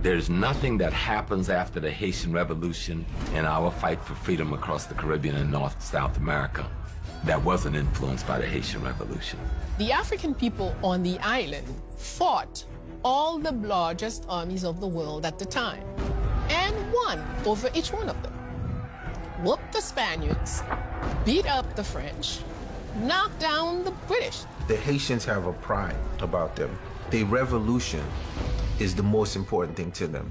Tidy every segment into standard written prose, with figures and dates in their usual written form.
There's nothing that happens after the Haitian Revolution in our fight for freedom across the Caribbean and North and South America that wasn't influenced by the Haitian Revolution. The African people on the island fought all the largest armies of the world at the time and won over each one of them. Whooped the Spaniards, beat up the French, knocked down the British. The Haitians have a pride about them. The revolution is the most important thing to them.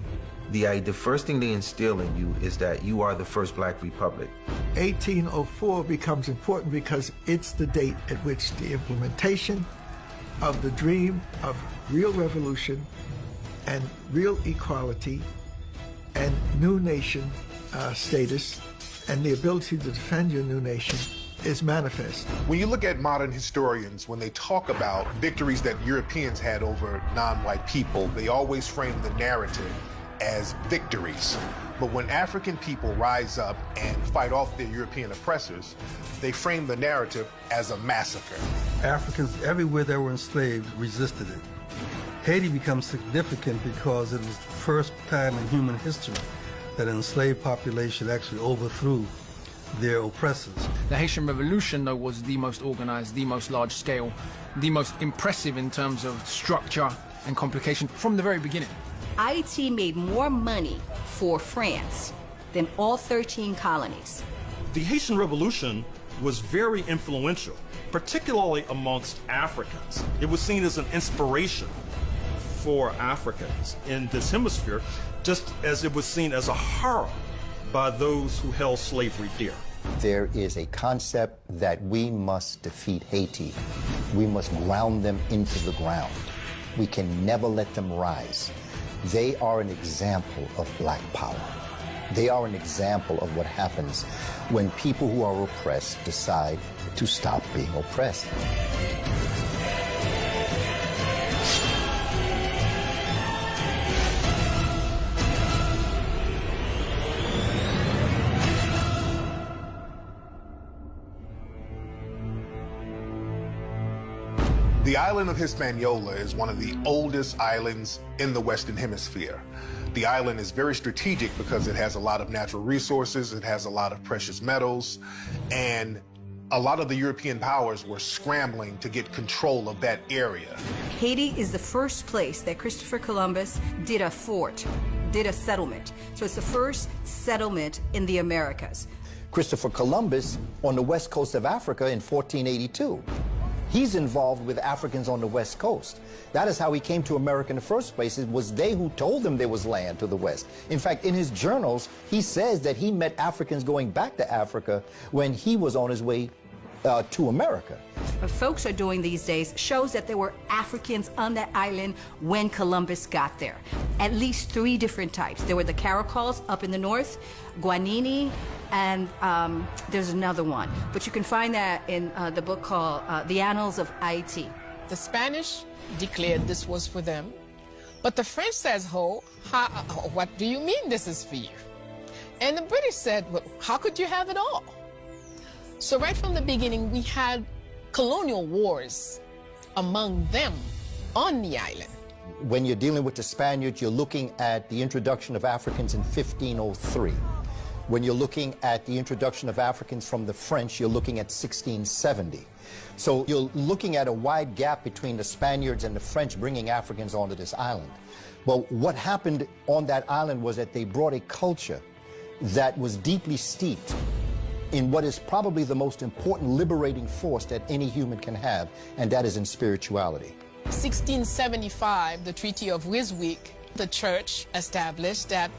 The first thing they instill in you is that you are the first Black republic. 1804 becomes important because it's the date at which the implementation of the dream of real revolution and real equality and new nation status and the ability to defend your new nation is manifest. When you look at modern historians, when they talk about victories that Europeans had over non-white people, they always frame the narrative as victories. But when African people rise up and fight off their European oppressors, they frame the narrative as a massacre. Africans everywhere that were enslaved resisted it. Haiti becomes significant because it was the first time in human history that an enslaved population actually overthrew their oppressors. The Haitian Revolution, though, was the most organized, the most large-scale, the most impressive in terms of structure and complication from the very beginning. Haiti made more money for France than all 13 colonies. The Haitian Revolution was very influential, particularly amongst Africans. It was seen as an inspiration for Africans in this hemisphere, just as it was seen as a horror by those who held slavery dear. There is a concept that we must defeat Haiti. We must ground them into the ground. We can never let them rise. They are an example of Black power. They are an example of what happens when people who are oppressed decide to stop being oppressed. The island of Hispaniola is one of the oldest islands in the Western Hemisphere. The island is very strategic because it has a lot of natural resources, it has a lot of precious metals, and a lot of the European powers were scrambling to get control of that area. Haiti is the first place that Christopher Columbus did a fort, did a settlement. So it's the first settlement in the Americas. Christopher Columbus on the west coast of Africa in 1482. He's involved with Africans on the West Coast. That is how he came to America in the first place. It was they who told him there was land to the west. In fact, in his journals, he says that he met Africans going back to Africa when he was on his way to America. What folks are doing these days shows that there were Africans on that island when Columbus got there. At least 3 different types. There were the Caracoles up in the north, Guanini, and there's another one. But you can find that in the book called The Annals of Haiti. The Spanish declared this was for them, but the French says, what do you mean this is for you? And the British said, well, how could you have it all? So right from the beginning, we had colonial wars among them on the island. When you're dealing with the Spaniards, you're looking at the introduction of Africans in 1503. When you're looking at the introduction of Africans from the French, you're looking at 1670. So you're looking at a wide gap between the Spaniards and the French bringing Africans onto this island. But what happened on that island was that they brought a culture that was deeply steeped in what is probably the most important liberating force that any human can have, and that is in spirituality. 1675, the Treaty of Ryswick, the church established that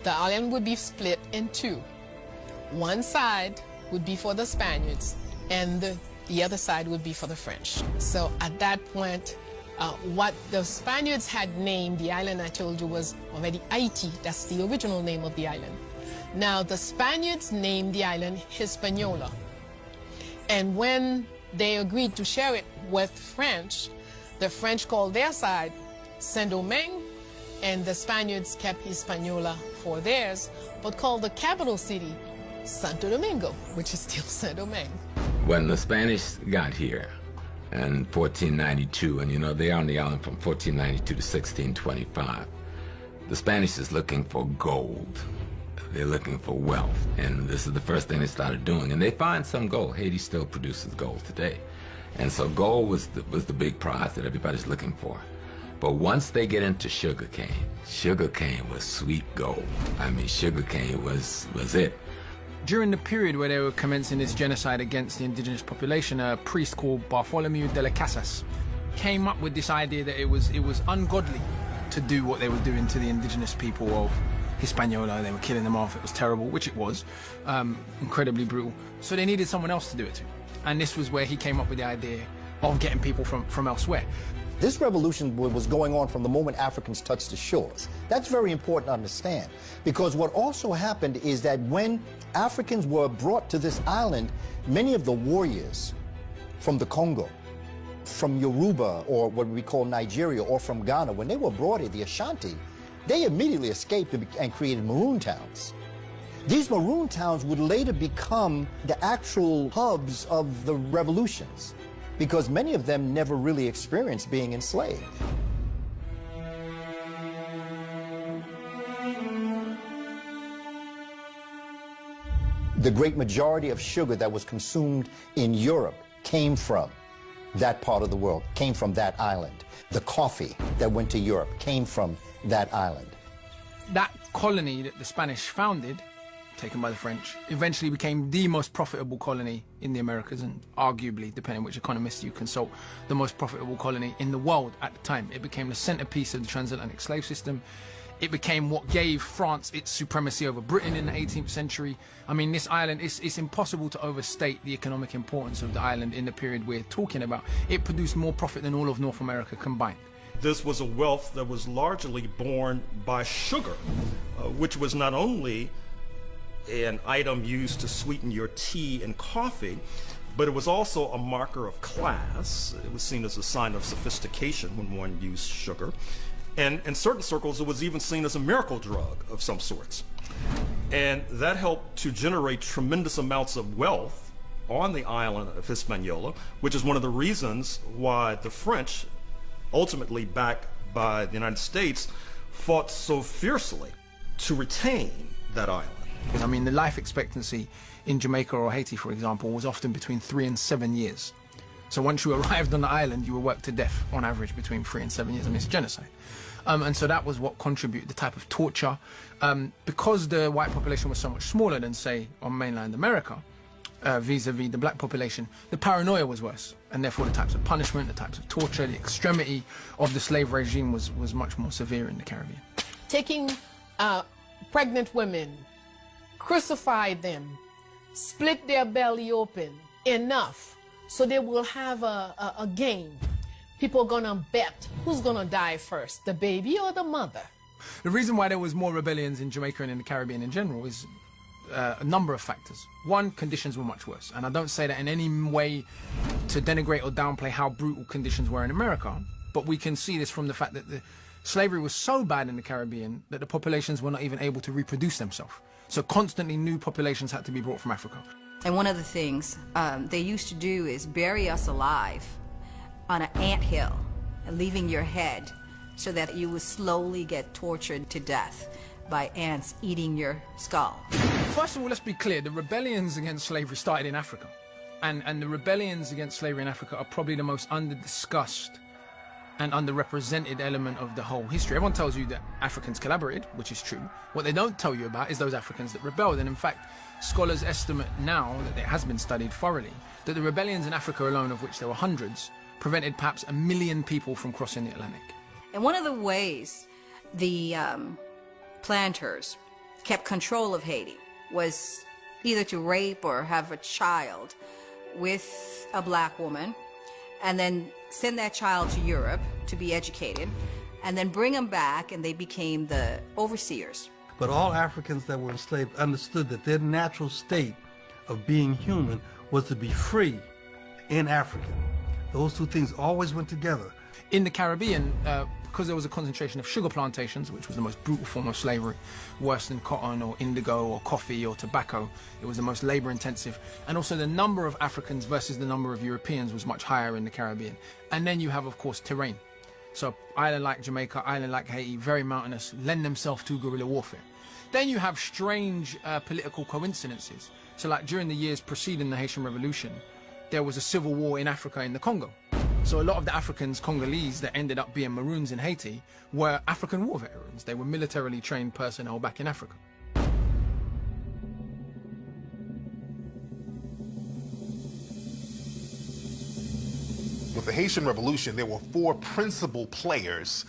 the island would be split in 2. One side would be for the Spaniards, and the other side would be for the French. So at that point, what the Spaniards had named the island, I told you, was already Haiti. That's the original name of the island. Now, the Spaniards named the island Hispaniola. And when they agreed to share it with French, the French called their side Saint-Domingue, and the Spaniards kept Hispaniola for theirs, but called the capital city Santo Domingo, which is still Saint-Domingue. When the Spanish got here in 1492, and you know, they are on the island from 1492 to 1625, The Spanish is looking for gold. They're looking for wealth, and this is the first thing they started doing. And they find some gold. Haiti still produces gold today. And so gold was the big prize that everybody's looking for. But once they get into sugarcane was sweet gold. I mean, sugarcane was it. During the period where they were commencing this genocide against the indigenous population, a priest called Bartholomew de las Casas came up with this idea that it was ungodly to do what they were doing to the indigenous people of Hispaniola. They were killing them off. It was terrible, which it was, incredibly brutal. So they needed someone else to do it to. And this was where he came up with the idea of getting people from elsewhere. This revolution was going on from the moment Africans touched the shores. That's very important to understand, because what also happened is that when Africans were brought to this island, many of the warriors from the Congo, from Yoruba, or what we call Nigeria, or from Ghana, when they were brought here, the Ashanti, they immediately escaped and created maroon towns. These maroon towns would later become the actual hubs of the revolutions, because many of them never really experienced being enslaved. The great majority of sugar that was consumed in Europe came from that part of the world, came from that island. The coffee that went to Europe came from that island. That colony that the Spanish founded, taken by the French, eventually became the most profitable colony in the Americas, and arguably, depending on which economist you consult, the most profitable colony in the world at the time. It became the centerpiece of the transatlantic slave system. It became what gave France its supremacy over Britain in the 18th century. I mean, this island, it's impossible to overstate the economic importance of the island in the period we're talking about. It produced more profit than all of North America combined. This was a wealth that was largely borne by sugar, which was not only an item used to sweeten your tea and coffee, but it was also a marker of class. It was seen as a sign of sophistication when one used sugar. And in certain circles, it was even seen as a miracle drug of some sorts. And that helped to generate tremendous amounts of wealth on the island of Hispaniola, which is one of the reasons why the French, ultimately backed by the United States, fought so fiercely to retain that island. I mean, the life expectancy in Jamaica or Haiti, for example, was often between 3 and 7 years. So once you arrived on the island, you were worked to death on average between 3 and 7 years. I mean, it's genocide. And so that was what contributed, the type of torture. Because the white population was so much smaller than, say, on mainland America, vis-a-vis the black population, the paranoia was worse. And therefore the types of punishment, the types of torture, the extremity of the slave regime was much more severe in the Caribbean. Taking pregnant women, crucify them, split their belly open enough so they will have a game. People are gonna bet who's gonna die first, the baby or the mother. The reason why there was more rebellions in Jamaica and in the Caribbean in general is a number of factors. One, conditions were much worse. And I don't say that in any way to denigrate or downplay how brutal conditions were in America, but we can see this from the fact that the slavery was so bad in the Caribbean that the populations were not even able to reproduce themselves. So constantly new populations had to be brought from Africa. And one of the things they used to do is bury us alive on an anthill, leaving your head so that you would slowly get tortured to death by ants eating your skull. First of all, let's be clear, the rebellions against slavery started in Africa. And the rebellions against slavery in Africa are probably the most under-discussed and underrepresented element of the whole history. Everyone tells you that Africans collaborated, which is true. What they don't tell you about is those Africans that rebelled. And in fact, scholars estimate now, that it has been studied thoroughly, that the rebellions in Africa alone, of which there were hundreds, prevented perhaps 1 million people from crossing the Atlantic. And one of the ways the planters kept control of Haiti was either to rape or have a child with a black woman, and then send that child to Europe to be educated, and then bring them back, and they became the overseers. But all Africans that were enslaved understood that their natural state of being human was to be free in Africa. Those two things always went together. In the Caribbean, because there was a concentration of sugar plantations, which was the most brutal form of slavery, worse than cotton or indigo or coffee or tobacco, it was the most labor intensive. And also the number of Africans versus the number of Europeans was much higher in the Caribbean. And then you have, of course, terrain. So island like Jamaica, island like Haiti, very mountainous, lend themselves to guerrilla warfare. Then you have strange political coincidences. So like during the years preceding the Haitian Revolution, there was a civil war in Africa in the Congo. So a lot of the Africans, Congolese, that ended up being Maroons in Haiti were African war veterans. They were militarily trained personnel back in Africa. With the Haitian Revolution, there were 4 principal players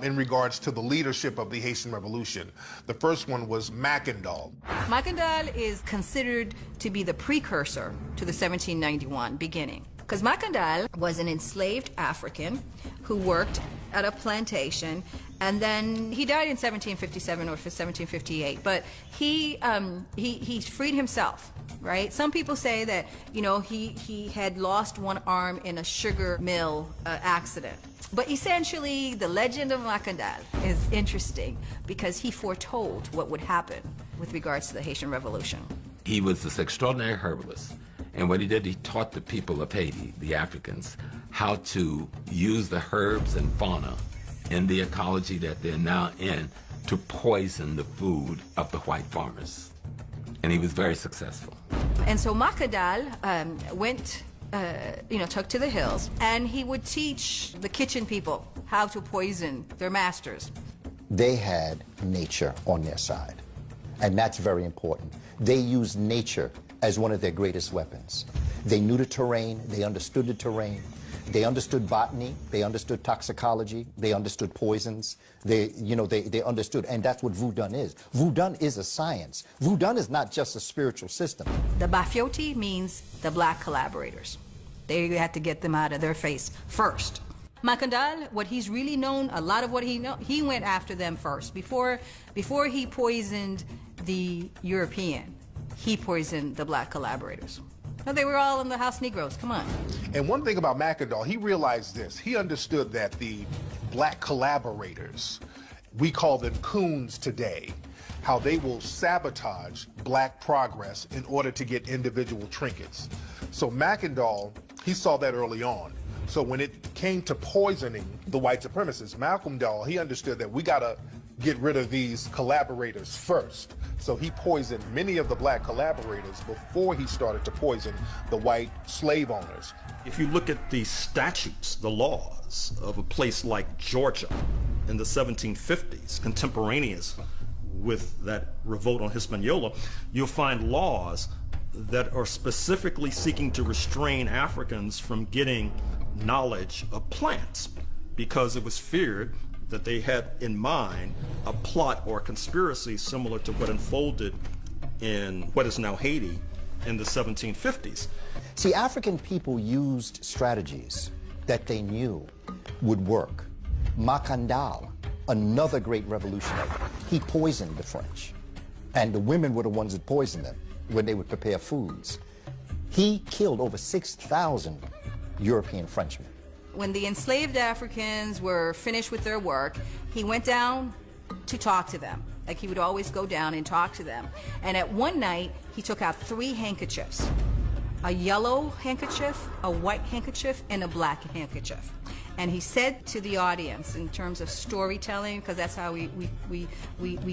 in regards to the leadership of the Haitian Revolution. The first one was Mackandal. Mackandal is considered to be the precursor to the 1791 beginning, because Mackandal was an enslaved African who worked at a plantation, and then he died in 1757 or 1758, but he freed himself. Right? Some people say that, you know, he had lost one arm in a sugar mill accident. But essentially, the legend of Mackandal is interesting because he foretold what would happen with regards to the Haitian Revolution. He was this extraordinary herbalist. And what he did, he taught the people of Haiti, the Africans, how to use the herbs and fauna in the ecology that they're now in to poison the food of the white farmers. And he was very successful. And so Mackandal went, took to the hills, and he would teach the kitchen people how to poison their masters. They had nature on their side, and that's very important. They used nature as one of their greatest weapons. They knew the terrain, they understood the terrain, they understood botany, they understood toxicology, they understood poisons, they understood, and that's what Voodoo is. Voodoo is a science. Voodoo is not just a spiritual system. The Bafiote means the black collaborators. They had to get them out of their face first. Mackandal, what he's really known, a lot of what he went after them first. Before he poisoned the European, he poisoned the black collaborators. No, they were all in the house Negroes, come on. And one thing about Mackandal, he realized this. He understood that the black collaborators, we call them coons today, how they will sabotage black progress in order to get individual trinkets. So Mackandal, he saw that early on. So when it came to poisoning the white supremacists, Mackandal, he understood that we gotta get rid of these collaborators first. So he poisoned many of the black collaborators before he started to poison the white slave owners. If you look at the statutes, the laws of a place like Georgia in the 1750s, contemporaneous with that revolt on Hispaniola, you'll find laws that are specifically seeking to restrain Africans from getting knowledge of plants because it was feared that they had in mind a plot or a conspiracy similar to what unfolded in what is now Haiti in the 1750s. See, African people used strategies that they knew would work. Mackandal, another great revolutionary, he poisoned the French. And the women were the ones that poisoned them when they would prepare foods. He killed over 6,000 European Frenchmen. When the enslaved Africans were finished with their work, he went down to talk to them. Like he would always go down and talk to them. And at one night, he took out 3 handkerchiefs. A yellow handkerchief, a white handkerchief, and a black handkerchief. And he said to the audience, in terms of storytelling, because that's how we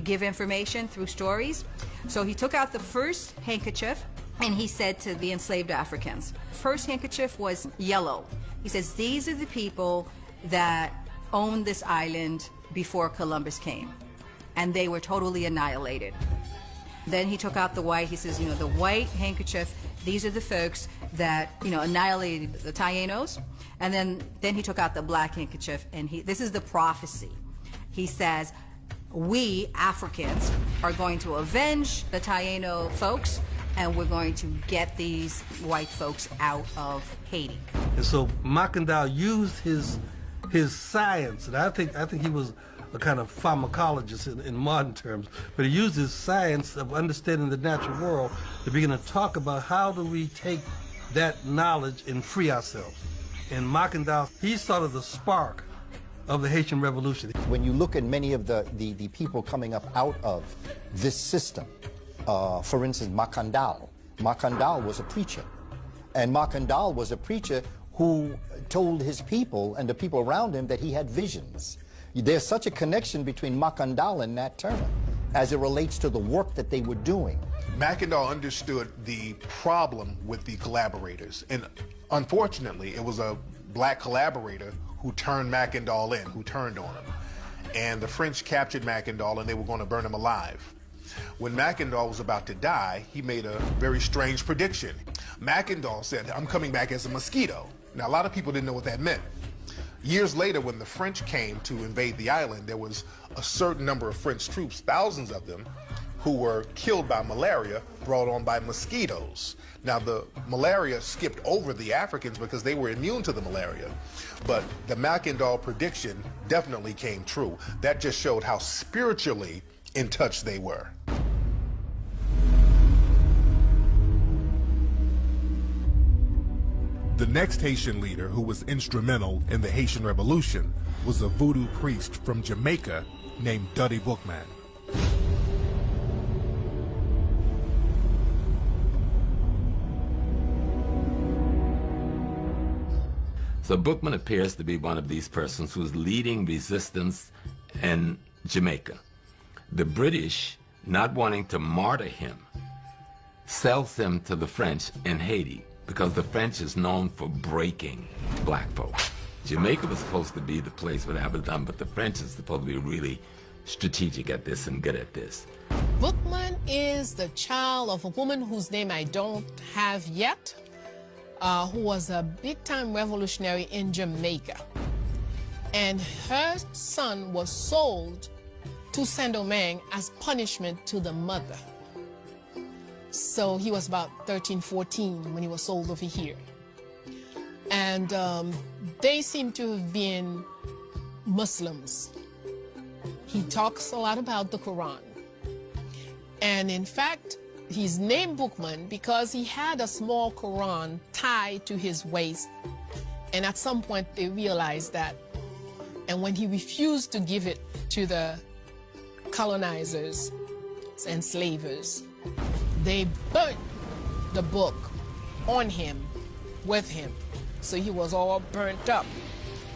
give information through stories. So he took out the first handkerchief, and he said to the enslaved Africans, first handkerchief was yellow. He says, these are the people that owned this island before Columbus came. And they were totally annihilated. Then he took out the white. He says, the white handkerchief, these are the folks that, annihilated the Tainos. And then he took out the black handkerchief, and this is the prophecy. He says, we, Africans, are going to avenge the Taino folks, and we're going to get these white folks out of Haiti. And so Mackandal used his science, and I think he was a kind of pharmacologist in modern terms, but he used his science of understanding the natural world to begin to talk about how do we take that knowledge and free ourselves. And Mackandal, he's sort of the spark of the Haitian Revolution. When you look at many of the people coming up out of this system, for instance, Mackandal was a preacher. And Mackandal was a preacher who told his people and the people around him that he had visions. There's such a connection between Mackandal and Nat Turner as it relates to the work that they were doing. Mackandal understood the problem with the collaborators, and unfortunately, it was a black collaborator who turned Mackandal in, who turned on him. And the French captured Mackandal, and they were going to burn him alive. When Mackandal was about to die, he made a very strange prediction. Mackandal said, "I'm coming back as a mosquito." Now, a lot of people didn't know what that meant. Years later, when the French came to invade the island, there was a certain number of French troops, thousands of them, who were killed by malaria brought on by mosquitoes. Now, the malaria skipped over the Africans because they were immune to the malaria. But the Mackandal prediction definitely came true. That just showed how spiritually in touch they were. The next Haitian leader who was instrumental in the Haitian Revolution was a voodoo priest from Jamaica named Duddy Boukman. So Boukman appears to be one of these persons who's leading resistance in Jamaica. The British, not wanting to martyr him, sells him to the French in Haiti, because the French is known for breaking black folks. Jamaica was supposed to be the place where that was done, but the French is supposed to be really strategic at this and good at this. Boukman is the child of a woman whose name I don't have yet, who was a big-time revolutionary in Jamaica. And her son was sold to Saint-Domingue as punishment to the mother. So he was about 13, 14 when he was sold over here. And they seem to have been Muslims. He talks a lot about the Quran. And in fact, he's named Boukman because he had a small Quran tied to his waist. And at some point they realized that. And when he refused to give it to the colonizers and slavers, they burnt the book on him, with him. So he was all burnt up.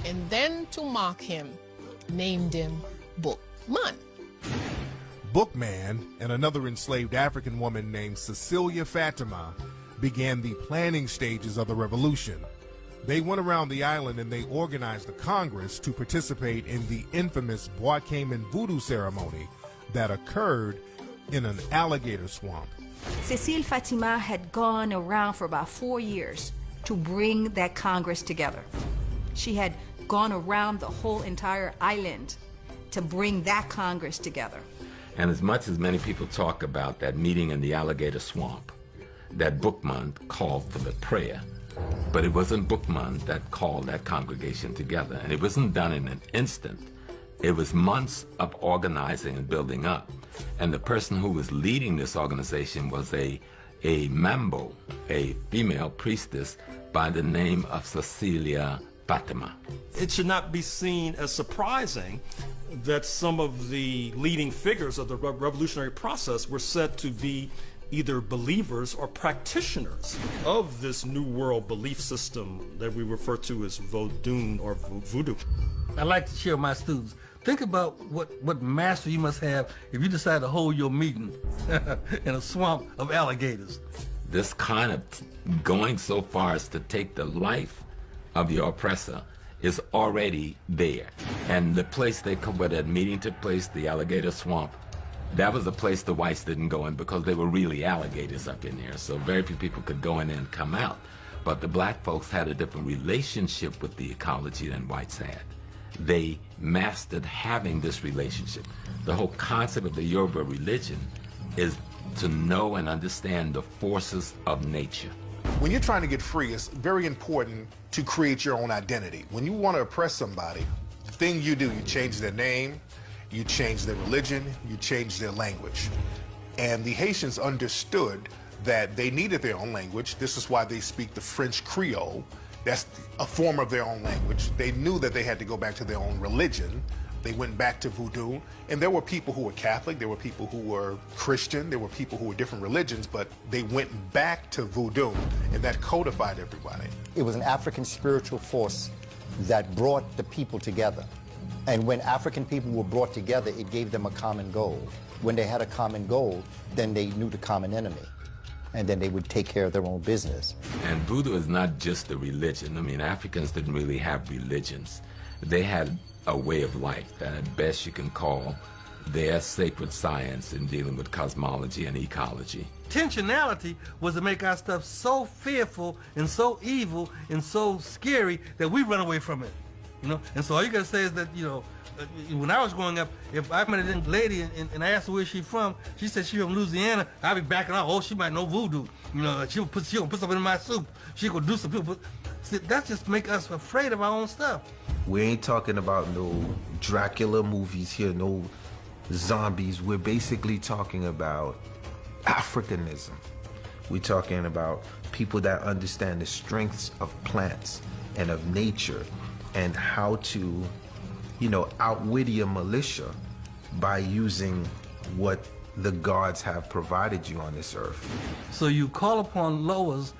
And then to mock him, named him Boukman. Boukman and another enslaved African woman named Cecilia Fatima began the planning stages of the revolution. They went around the island and they organized a Congress to participate in the infamous Bois Cayman voodoo ceremony that occurred in an alligator swamp. Cecile Fatima had gone around for about 4 years to bring that Congress together. She had gone around the whole entire island to bring that Congress together. And as much as many people talk about that meeting in the alligator swamp, that Boukman called for the prayer, but it wasn't Boukman that called that congregation together. And it wasn't done in an instant. It was months of organizing and building up. And the person who was leading this organization was a Mambo, a female priestess by the name of Cecilia Fatima. It should not be seen as surprising that some of the leading figures of the revolutionary process were said to be either believers or practitioners of this New World belief system that we refer to as Vodun or Voodoo. I like to share with my students. Think about what mastery you must have if you decide to hold your meeting in a swamp of alligators. This kind of going so far as to take the life of your oppressor is already there. And the place where that meeting took place, the alligator swamp, that was a place the whites didn't go in because they were really alligators up in there. So very few people could go in and come out. But the black folks had a different relationship with the ecology than whites had. They mastered having this relationship. The whole concept of the Yoruba religion is to know and understand the forces of nature. When you're trying to get free, it's very important to create your own identity. When you want to oppress somebody, the thing you do, you change their name, you change their religion, you change their language. And the Haitians understood that they needed their own language. This is why they speak the French Creole. That's a form of their own language. They knew that they had to go back to their own religion, They went back to voodoo, and there were people who were Catholic, there were people who were Christian, there were people who were different religions, but they went back to voodoo, and that codified everybody. It was an African spiritual force that brought the people together. And when African people were brought together, it gave them a common goal. When they had a common goal, then they knew the common enemy, and then they would take care of their own business. And voodoo is not just a religion. I mean, Africans didn't really have religions. They had a way of life that at best you can call their sacred science in dealing with cosmology and ecology. Intentionality was to make our stuff so fearful and so evil and so scary that we run away from it, you know? And so all you gotta say is that, you know, when I was growing up, if I met a young lady and I asked her where she's from, she said she's from Louisiana, I'd be backing out. Oh, she might know voodoo. You know, she gonna put something in my soup. She gonna do some people. See, that just make us afraid of our own stuff. We ain't talking about no Dracula movies here, no zombies. We're basically talking about Africanism. We're talking about people that understand the strengths of plants and of nature and how to, you know, outwit a militia by using what the gods have provided you on this earth. So you call upon lowers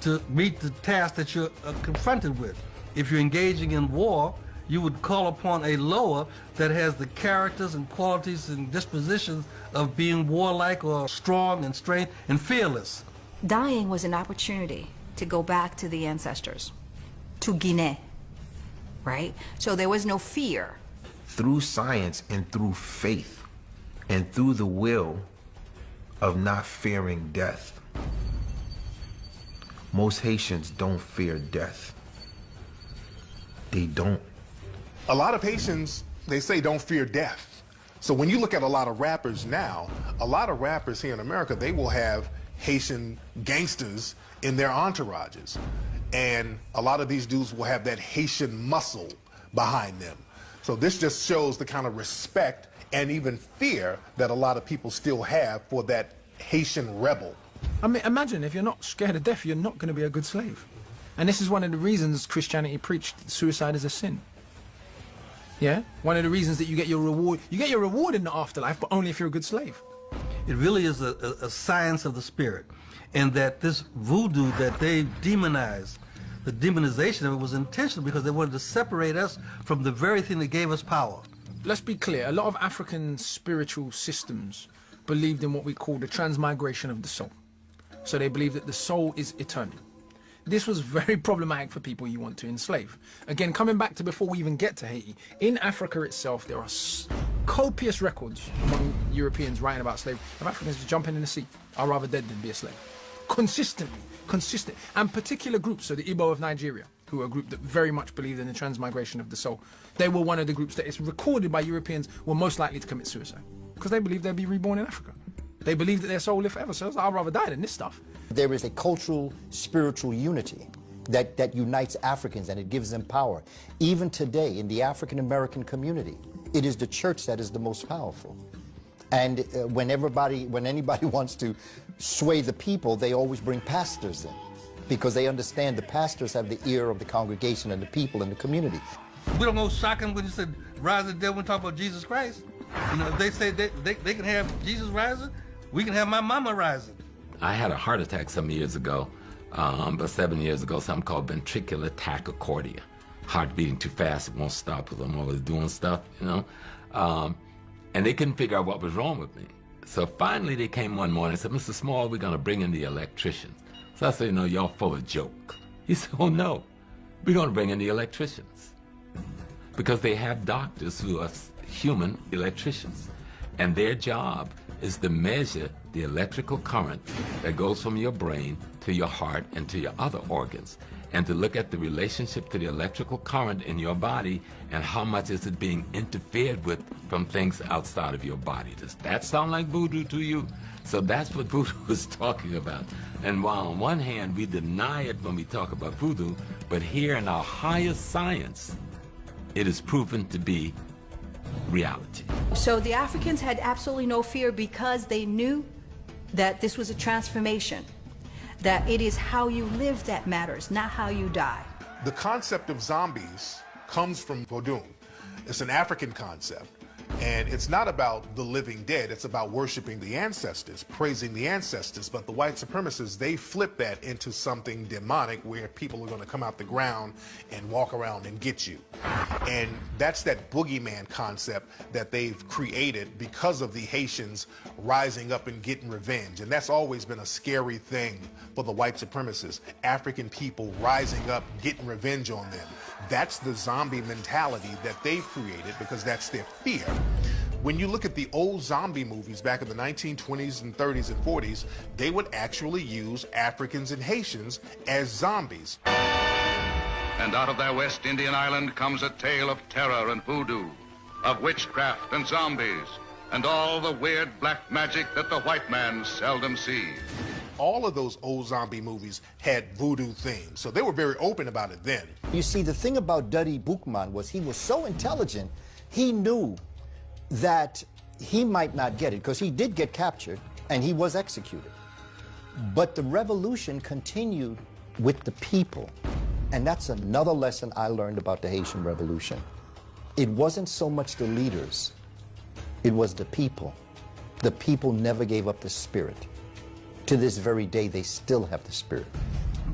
to meet the task that you're confronted with. If you're engaging in war, you would call upon a lower that has the characters and qualities and dispositions of being warlike or strong and strength and fearless. Dying was an opportunity to go back to the ancestors, to Guinea, right? So there was no fear. Through science and through faith and through the will of not fearing death. Most Haitians don't fear death. They don't. A lot of Haitians, they say, don't fear death. So when you look at a lot of rappers now, a lot of rappers here in America, they will have Haitian gangsters in their entourages. And a lot of these dudes will have that Haitian muscle behind them. So this just shows the kind of respect and even fear that a lot of people still have for that Haitian rebel. I mean, imagine if you're not scared of death, you're not going to be a good slave. And this is one of the reasons Christianity preached that suicide is a sin. Yeah? One of the reasons that you get your reward in the afterlife, but only if you're a good slave. It really is a science of the spirit. And that this voodoo that they demonized, the demonization of it was intentional because they wanted to separate us from the very thing that gave us power. Let's be clear, a lot of African spiritual systems believed in what we call the transmigration of the soul. So they believe that the soul is eternal. This was very problematic for people you want to enslave. Again, coming back to before we even get to Haiti, in Africa itself, there are copious records among Europeans writing about slavery of Africans just jumping in the sea. I'd rather dead than be a slave. Consistent. And particular groups, so the Igbo of Nigeria, who are a group that very much believed in the transmigration of the soul, they were one of the groups that is recorded by Europeans were most likely to commit suicide because they believed they'd be reborn in Africa. They believed that their soul lived forever, so I'd rather die than this stuff. There is a cultural, spiritual unity that unites Africans and it gives them power. Even today in the African American community, it is the church that is the most powerful. And when anybody wants to sway the people, they always bring pastors in because they understand the pastors have the ear of the congregation and the people in the community. We don't go shocking when you said rise of the dead when we talk about Jesus Christ. You know, if they say they can have Jesus rising, we can have my mama rising. I had a heart attack some years ago, about 7 years ago, something called ventricular tachycardia. Heart beating too fast, it won't stop because I'm always doing stuff, you know. And they couldn't figure out what was wrong with me. So finally they came one morning and said, Mr. Small, we're gonna bring in the electricians. So I said, you know, y'all full of joke. He said, oh no, we're gonna bring in the electricians. Because they have doctors who are human electricians. And their job is to measure the electrical current that goes from your brain to your heart and to your other organs, and to look at the relationship to the electrical current in your body and how much is it being interfered with from things outside of your body. Does that sound like voodoo to you? So that's what voodoo is talking about. And while on one hand we deny it when we talk about voodoo, but here in our highest science, it is proven to be reality. So the Africans had absolutely no fear because they knew that this was a transformation, that it is how you live that matters, not how you die. The concept of zombies comes from voodoo. It's an African concept. And it's not about the living dead, it's about worshiping the ancestors, praising the ancestors. But the white supremacists, they flip that into something demonic where people are going to come out the ground and walk around and get you. And that's that boogeyman concept that they've created because of the Haitians rising up and getting revenge. And that's always been a scary thing for the white supremacists. African people rising up, getting revenge on them. That's the zombie mentality that they've created because that's their fear. When you look at the old zombie movies back in the 1920s and 30s and 40s, they would actually use Africans and Haitians as zombies. And out of their West Indian island comes a tale of terror and voodoo, of witchcraft and zombies, and all the weird black magic that the white man seldom sees. All of those old zombie movies had voodoo themes, so they were very open about it then. You see, the thing about Dutty Boukman was he was so intelligent, he knew that he might not get it, because he did get captured and he was executed. But the revolution continued with the people. And that's another lesson I learned about the Haitian Revolution. It wasn't so much the leaders, it was the people. The people never gave up the spirit. To this very day, they still have the spirit.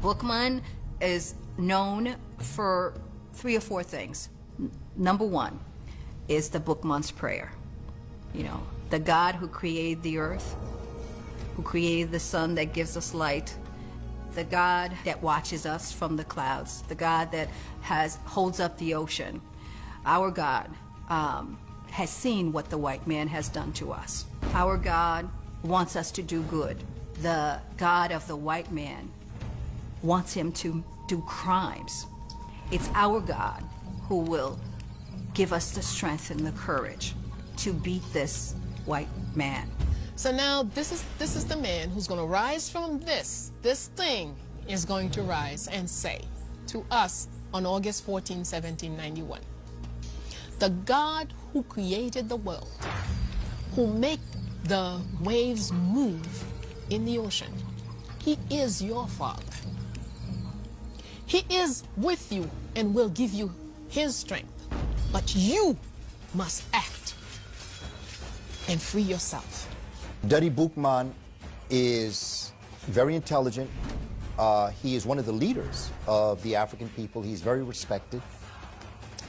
Boukman is known for 3 or 4 things. Number 1 is the Boukman's prayer. You know, the God who created the earth, who created the sun that gives us light, the God that watches us from the clouds, the God that holds up the ocean. Our God has seen what the white man has done to us. Our God wants us to do good. The God of the white man wants him to do crimes. It's our God who will give us the strength and the courage to beat this white man. So now this is the man who's going to rise from this. This thing is going to rise and say to us on August 14, 1791, the God who created the world, who make the waves move in the ocean, he is your Father. He is with you and will give you his strength. But you must act and free yourself. Dutty Boukman is very intelligent. He is one of the leaders of the African people. He's very respected.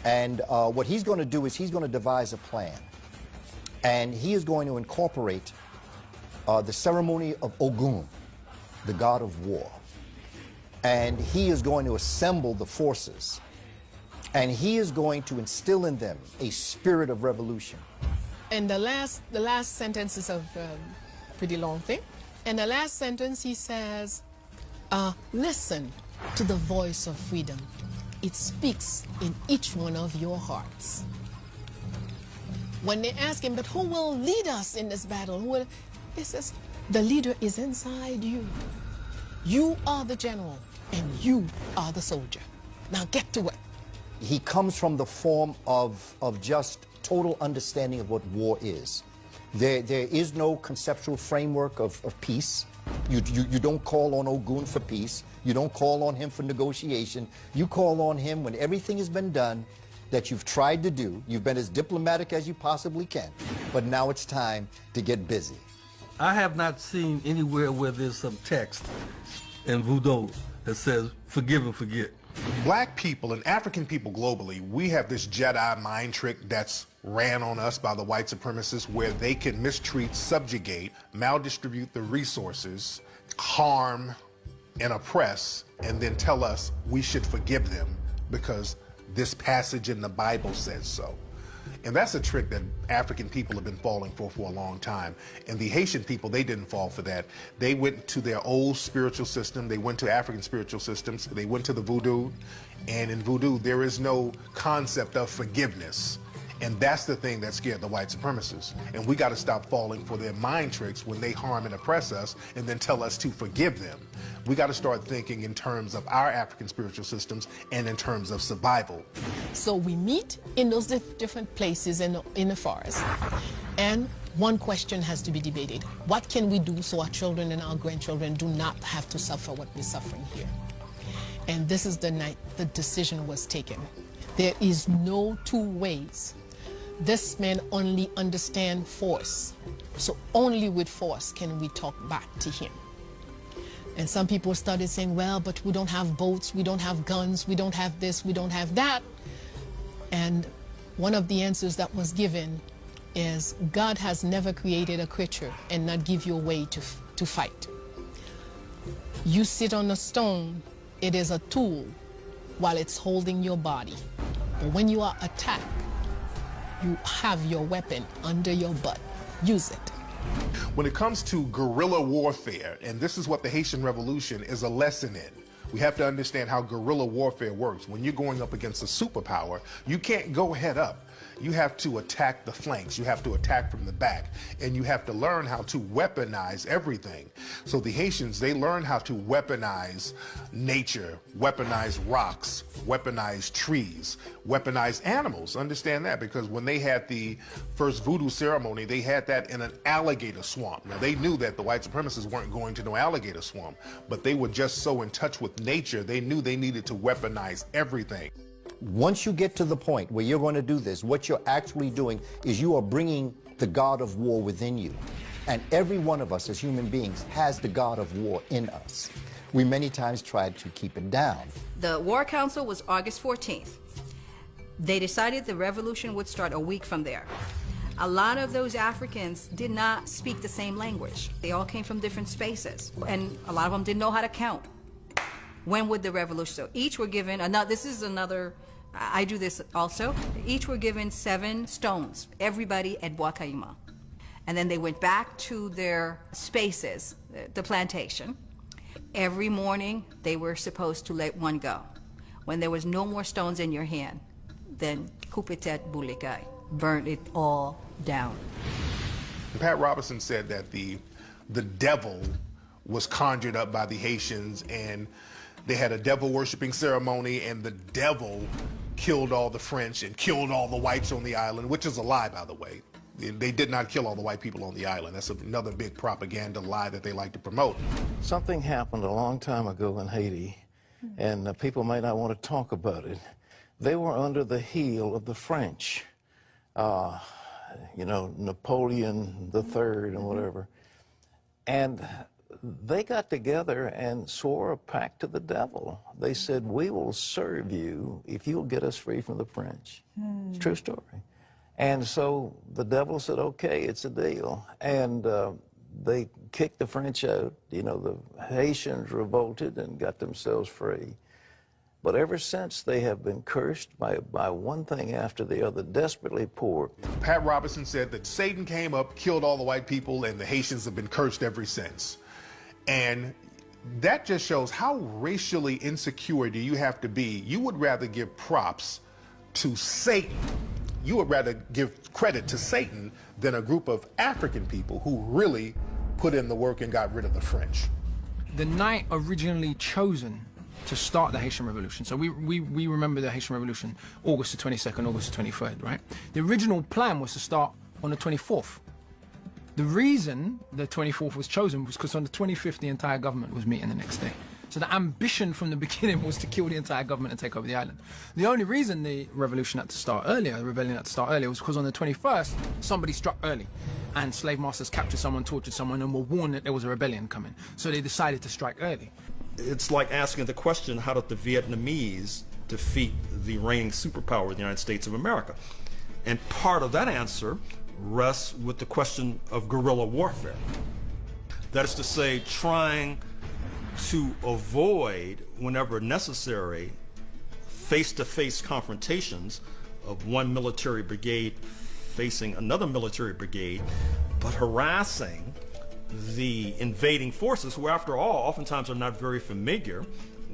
And what he's going to do is he's going to devise a plan. And he is going to incorporate the ceremony of Ogun, the god of war. And he is going to assemble the forces. And he is going to instill in them a spirit of revolution. And the last sentence is a pretty long thing. And the last sentence he says, listen to the voice of freedom. It speaks in each one of your hearts. When they ask him, but who will lead us in this battle? He says, the leader is inside you. You are the general, and you are the soldier. Now get to it. He comes from the form of just total understanding of what war is. There is no conceptual framework of peace. You don't call on Ogun for peace. You don't call on him for negotiation. You call on him when everything has been done that you've tried to do. You've been as diplomatic as you possibly can. But now it's time to get busy. I have not seen anywhere where there's some text in voodoo that says, forgive and forget. Black people and African people globally, we have this Jedi mind trick that's ran on us by the white supremacists where they can mistreat, subjugate, maldistribute the resources, harm, and oppress, and then tell us we should forgive them because this passage in the Bible says so. And that's a trick that African people have been falling for a long time. And the Haitian people, they didn't fall for that. They went to their old spiritual system. They went to African spiritual systems. They went to the voodoo. And in voodoo, there is no concept of forgiveness. And that's the thing that scared the white supremacists. And we got to stop falling for their mind tricks when they harm and oppress us and then tell us to forgive them. We got to start thinking in terms of our African spiritual systems and in terms of survival. So we meet in those different places in the forest. And one question has to be debated. What can we do so our children and our grandchildren do not have to suffer what we're suffering here? And this is the night the decision was taken. There is no two ways. This man only understands force. So only with force can we talk back to him. And some people started saying, well, but we don't have boats, we don't have guns, we don't have this, we don't have that. And one of the answers that was given is God has never created a creature and not give you a way to fight. You sit on a stone, it is a tool while it's holding your body. But when you are attacked, you have your weapon under your butt. Use it. When it comes to guerrilla warfare, and this is what the Haitian Revolution is a lesson in, we have to understand how guerrilla warfare works. When you're going up against a superpower, you can't go head up. You have to attack the flanks. You have to attack from the back. And you have to learn how to weaponize everything. So the Haitians, they learned how to weaponize nature, weaponize rocks, weaponize trees, weaponize animals. Understand that, because when they had the first voodoo ceremony, they had that in an alligator swamp. Now, they knew that the white supremacists weren't going to no alligator swamp, but they were just so in touch with nature, they knew they needed to weaponize everything. Once you get to the point where you're going to do this, what you're actually doing is you are bringing the God of war within you. And every one of us as human beings has the God of war in us. We many times tried to keep it down. The War Council was August 14th. They decided the revolution would start a week from there. A lot of those Africans did not speak the same language. They all came from different spaces, and a lot of them didn't know how to count. When would the revolution? So each were given, this is another, I do this also, each were given 7 stones, everybody at Bois-Caïma. And then they went back to their spaces, the plantation. Every morning, they were supposed to let one go. When there was no more stones in your hand, then coupetet boulikai, burn it all down. Pat Robertson said that the devil was conjured up by the Haitians, and they had a devil-worshipping ceremony, and the devil killed all the French and killed all the whites on the island, which is a lie, by the way. They did not kill all the white people on the island. That's another big propaganda lie that they like to promote. Something happened a long time ago in Haiti, and people may not want to talk about it. They were under the heel of the French. You know, Napoleon III and whatever. And they got together and swore a pact to the devil. They said, we will serve you if you'll get us free from the French. It's a true story. And so the devil said, okay, it's a deal. And they kicked the French out. You know, the Haitians revolted and got themselves free. But ever since, they have been cursed by one thing after the other, desperately poor. Pat Robertson said that Satan came up, killed all the white people, and the Haitians have been cursed ever since. And that just shows how racially insecure do you have to be. You would rather give props to Satan. You would rather give credit to Satan than a group of African people who really put in the work and got rid of the French. The night originally chosen to start the Haitian Revolution, so we remember the Haitian Revolution August the 22nd, August the 23rd, right? The original plan was to start on the 24th. The reason the 24th was chosen was because on the 25th the entire government was meeting the next day. So the ambition from the beginning was to kill the entire government and take over the island. The only reason the revolution had to start earlier, the rebellion had to start earlier, was because on the 21st, somebody struck early. And slave masters captured someone, tortured someone, and were warned that there was a rebellion coming. So they decided to strike early. It's like asking the question, how did the Vietnamese defeat the reigning superpower of the United States of America? And part of that answer rests with the question of guerrilla warfare. That is to say, trying to avoid, whenever necessary, face-to-face confrontations of one military brigade facing another military brigade, but harassing the invading forces, who after all oftentimes are not very familiar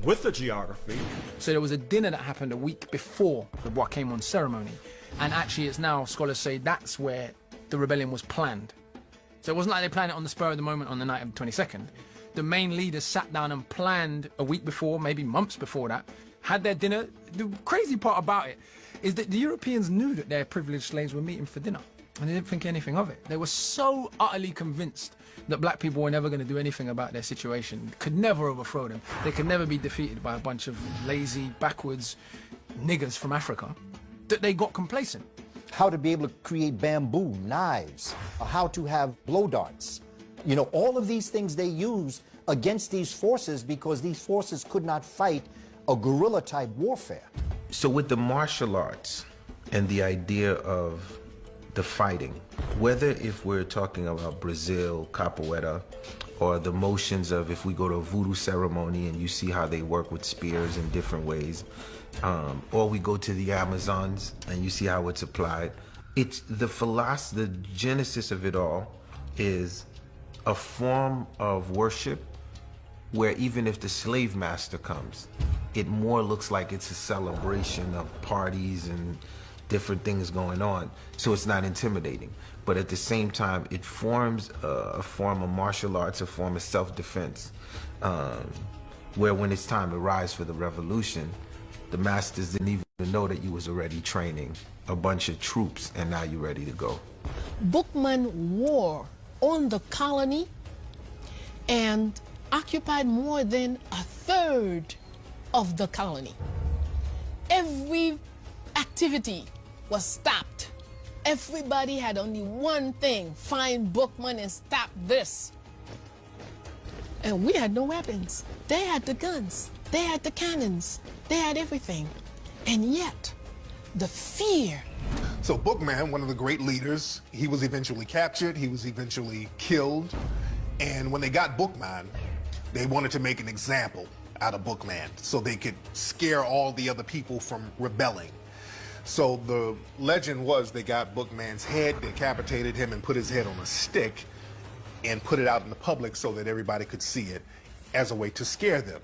with the geography. So there was a dinner that happened a week before the Bois-Caïma ceremony, and actually it's now, scholars say, that's where the rebellion was planned. So it wasn't like they planned it on the spur of the moment on the night of the 22nd. The main leaders sat down and planned a week before, maybe months before that, had their dinner. The crazy part about it is that the Europeans knew that their privileged slaves were meeting for dinner, and they didn't think anything of it. They were so utterly convinced that black people were never going to do anything about their situation, could never overthrow them. They could never be defeated by a bunch of lazy, backwards, niggers from Africa, that they got complacent. How to be able to create bamboo, knives, how to have blow darts. You know, all of these things they use against these forces because these forces could not fight a guerrilla type warfare. So with the martial arts and the idea of the fighting, whether if we're talking about Brazil, capoeira, or the motions of if we go to a voodoo ceremony and you see how they work with spears in different ways, or we go to the Amazons and you see how it's applied. It's the philosophy, the genesis of it all is a form of worship where even if the slave master comes, it more looks like it's a celebration of parties and different things going on. So it's not intimidating. But at the same time, it forms a form of martial arts, a form of self-defense, where when it's time to rise for the revolution, the masters didn't even know that you was already training a bunch of troops and now you're ready to go. Bookman wore on the colony and occupied more than a third of the colony. Every activity was stopped. Everybody had only one thing: find Bookman and stop this. And we had no weapons. They had the guns. They had the cannons. They had everything. And yet, the fear. So Bookman, one of the great leaders, he was eventually captured. He was eventually killed. And when they got Bookman, they wanted to make an example out of Bookman so they could scare all the other people from rebelling. So the legend was they got Bookman's head, decapitated him, and put his head on a stick and put it out in the public so that everybody could see it as a way to scare them.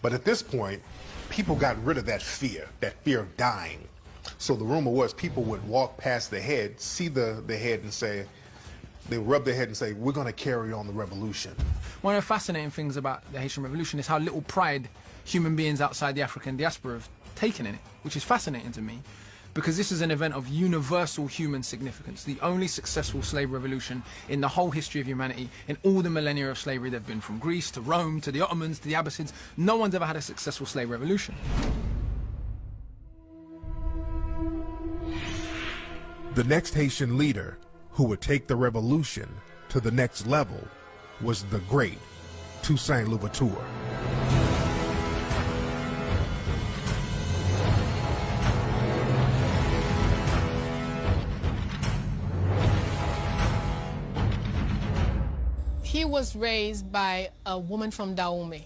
But at this point, people got rid of that fear of dying. So the rumor was people would walk past the head, see the head and say, they would rub their head and say, we're going to carry on the revolution. One of the fascinating things about the Haitian Revolution is how little pride human beings outside the African diaspora have taken in it, which is fascinating to me, because this is an event of universal human significance, the only successful slave revolution in the whole history of humanity. In all the millennia of slavery, they've been from Greece to Rome to the Ottomans to the Abbasids. No one's ever had a successful slave revolution. The next Haitian leader who would take the revolution to the next level was the great Toussaint Louverture. He was raised by a woman from Dahomey.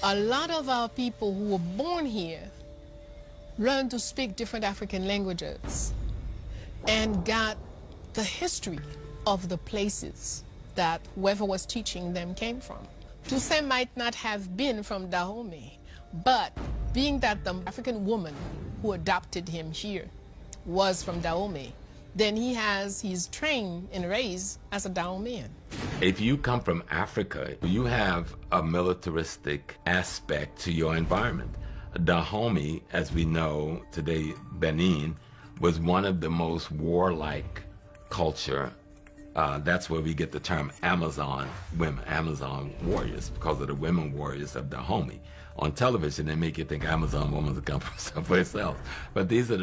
A lot of our people who were born here learned to speak different African languages and got the history of the places that whoever was teaching them came from. Toussaint might not have been from Dahomey, but being that the African woman who adopted him here was from Dahomey, then he's trained and raised as a Dahomean. If you come from Africa, you have a militaristic aspect to your environment. Dahomey, as we know today, Benin, was one of the most warlike culture. That's where we get the term Amazon women, Amazon warriors, because of the women warriors of Dahomey. On television, they make you think Amazon women come from someplace else. But these are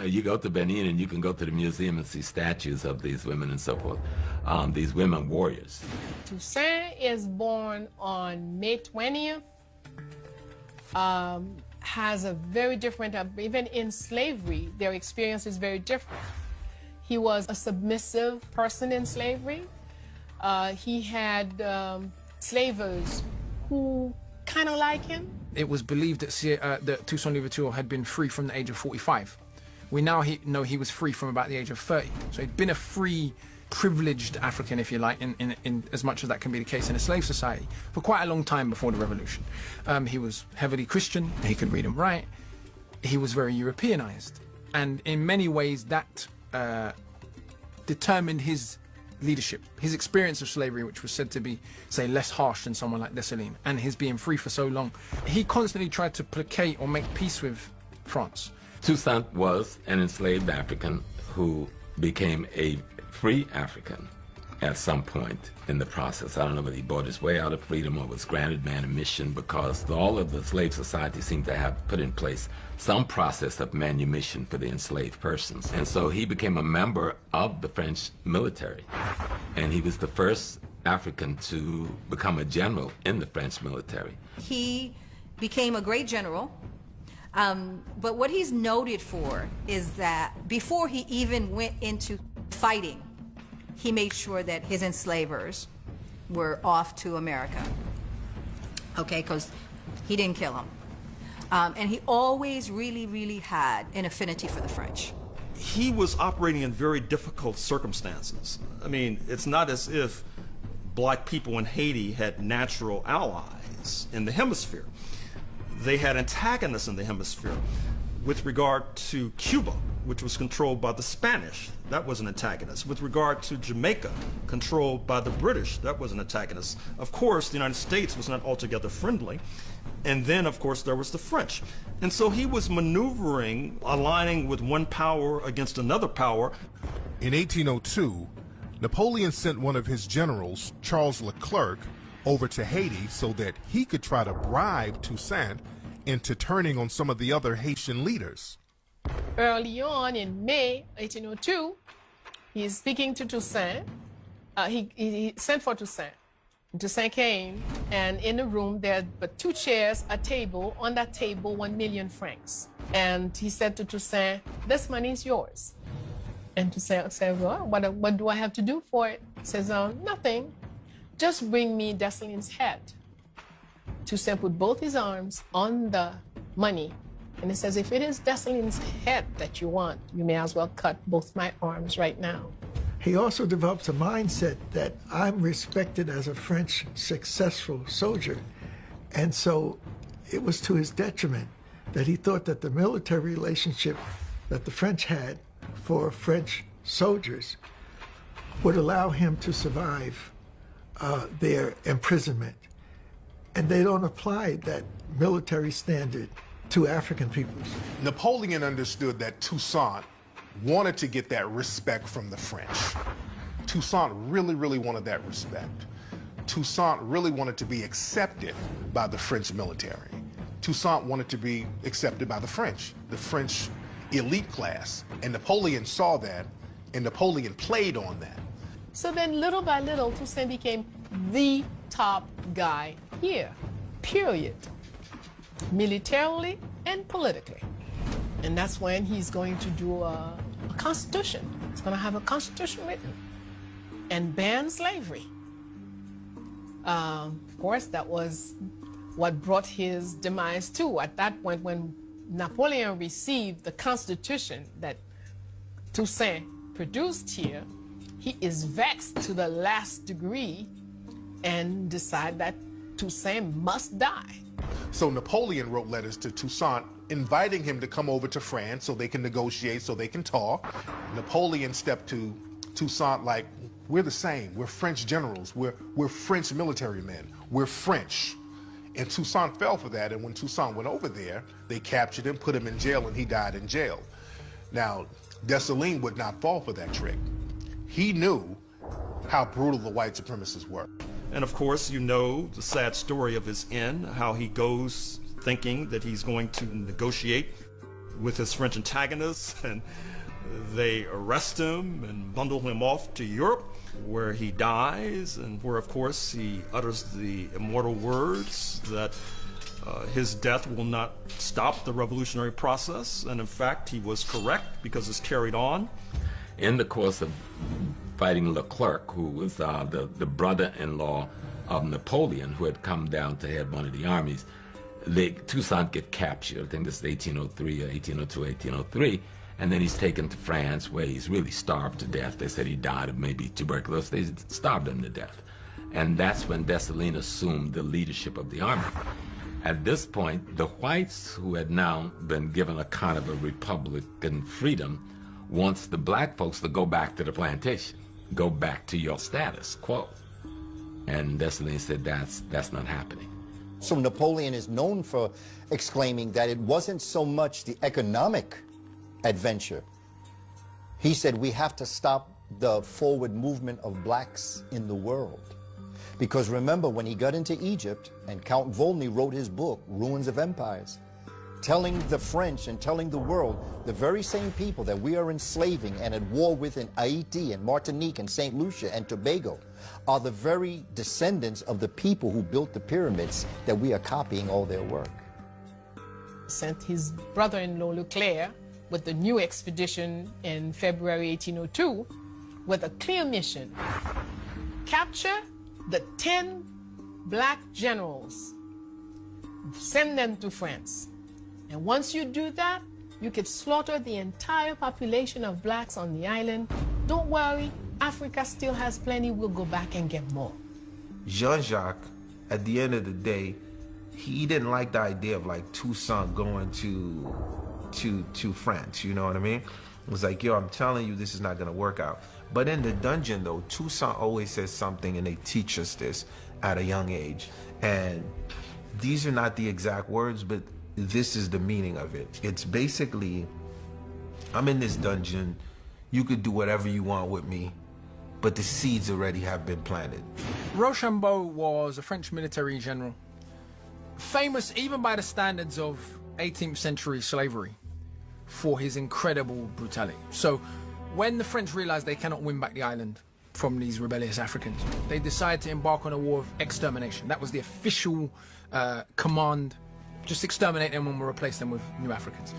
you go to Benin and you can go to the museum and see statues of these women and so forth, these women warriors. Toussaint is born on May 20th, has a very different, even in slavery, their experience is very different. He was a submissive person in slavery. He had slavers who kind of like him. It was believed that Toussaint Louverture had been free from the age of 45. We now know he was free from about the age of 30. So he'd been a free, privileged African, if you like, in as much as that can be the case in a slave society, for quite a long time before the revolution. He was heavily Christian. He could read and write. He was very Europeanized. And in many ways, that determined his leadership, his experience of slavery, which was said to be, say, less harsh than someone like Dessalines, and his being free for so long. He constantly tried to placate or make peace with France. Toussaint was an enslaved African who became a free African at some point in the process. I don't know whether he bought his way out of freedom or was granted manumission, because all of the slave societies seem to have put in place some process of manumission for the enslaved persons. And so he became a member of the French military, and he was the first African to become a general in the French military. He became a great general, but what he's noted for is that before he even went into fighting, he made sure that his enslavers were off to America, okay, because he didn't kill them. And he always really had an affinity for the French. He was operating in very difficult circumstances. I mean, it's not as if black people in Haiti had natural allies in the hemisphere. They had antagonists in the hemisphere. With regard to Cuba, which was controlled by the Spanish, that was an antagonist. With regard to Jamaica, controlled by the British, that was an antagonist. Of course, the United States was not altogether friendly. And then, of course, there was the French. And so he was maneuvering, aligning with one power against another power. In 1802, Napoleon sent one of his generals, Charles Leclerc, over to Haiti so that he could try to bribe Toussaint into turning on some of the other Haitian leaders. Early on in May 1802, he's speaking to Toussaint. He sent for Toussaint. Toussaint came, and in the room there were 2 chairs, a table. On that table, 1 million francs. And he said to Toussaint, "This money is yours." And Toussaint said, "Well, what do I have to do for it?" He says, "Nothing. Just bring me Dessalines' head." Toussaint put both his arms on the money, and he says, "If it is Dessalines' head that you want, you may as well cut both my arms right now." He also develops a mindset that I'm respected as a French successful soldier. And so it was to his detriment that he thought that the military relationship that the French had for French soldiers would allow him to survive their imprisonment. And they don't apply that military standard to African peoples. Napoleon understood that Toussaint wanted to get that respect from the French. Toussaint really wanted that respect. Toussaint really wanted to be accepted by the French military. Toussaint wanted to be accepted by the French elite class. And Napoleon saw that, and Napoleon played on that. So then little by little, Toussaint became the top guy here, period. Militarily and politically. And that's when he's going to do a constitution. He's going to have a constitution written and ban slavery. Of course, that was what brought his demise too. At that point, when Napoleon received the constitution that Toussaint produced here, he is vexed to the last degree and decide that Toussaint must die. So Napoleon wrote letters to Toussaint inviting him to come over to France so they can negotiate, so they can talk. Napoleon stepped to Toussaint like, "We're the same. We're French generals. We're French military men. We're French." And Toussaint fell for that, and when Toussaint went over there, they captured him, put him in jail, and he died in jail. Now, Dessalines would not fall for that trick. He knew how brutal the white supremacists were. And of course, you know the sad story of his end, how he goes thinking that he's going to negotiate with his French antagonists, and they arrest him and bundle him off to Europe, where he dies, and where, of course, he utters the immortal words that his death will not stop the revolutionary process. And in fact, he was correct, because it's carried on. In the course of fighting Leclerc, who was the brother-in-law of Napoleon, who had come down to head one of the armies, Toussaint get captured. I think this is 1803 or 1802, 1803. And then he's taken to France, where he's really starved to death. They said he died of maybe tuberculosis. They starved him to death. And that's when Dessalines assumed the leadership of the army. At this point, the whites, who had now been given a kind of a republican freedom, wants the black folks to go back to the plantation, go back to your status quo. And Dessalines said that's not happening. So Napoleon is known for exclaiming that it wasn't so much the economic adventure. He said we have to stop the forward movement of blacks in the world. Because remember, when he got into Egypt, and Count Volney wrote his book, Ruins of Empires, telling the French and telling the world, the very same people that we are enslaving and at war with in Haiti and Martinique and St. Lucia and Tobago are the very descendants of the people who built the pyramids that we are copying all their work. Sent his brother-in-law Leclerc with the new expedition in February 1802 with a clear mission: capture the 10 black generals, send them to France. And once you do that, you could slaughter the entire population of blacks on the island. Don't worry, Africa still has plenty. We'll go back and get more. Jean-Jacques, at the end of the day, he didn't like the idea of like Toussaint going to France, you know what I mean? It was like, yo, I'm telling you, this is not gonna work out. But in the dungeon though, Toussaint always says something, and they teach us this at a young age. And these are not the exact words, but this is the meaning of it. It's basically, I'm in this dungeon, you could do whatever you want with me, but the seeds already have been planted. Rochambeau was a French military general, famous even by the standards of 18th century slavery for his incredible brutality. So when the French realized they cannot win back the island from these rebellious Africans, they decided to embark on a war of extermination. That was the official command. Just exterminate them and we'll replace them with new Africans.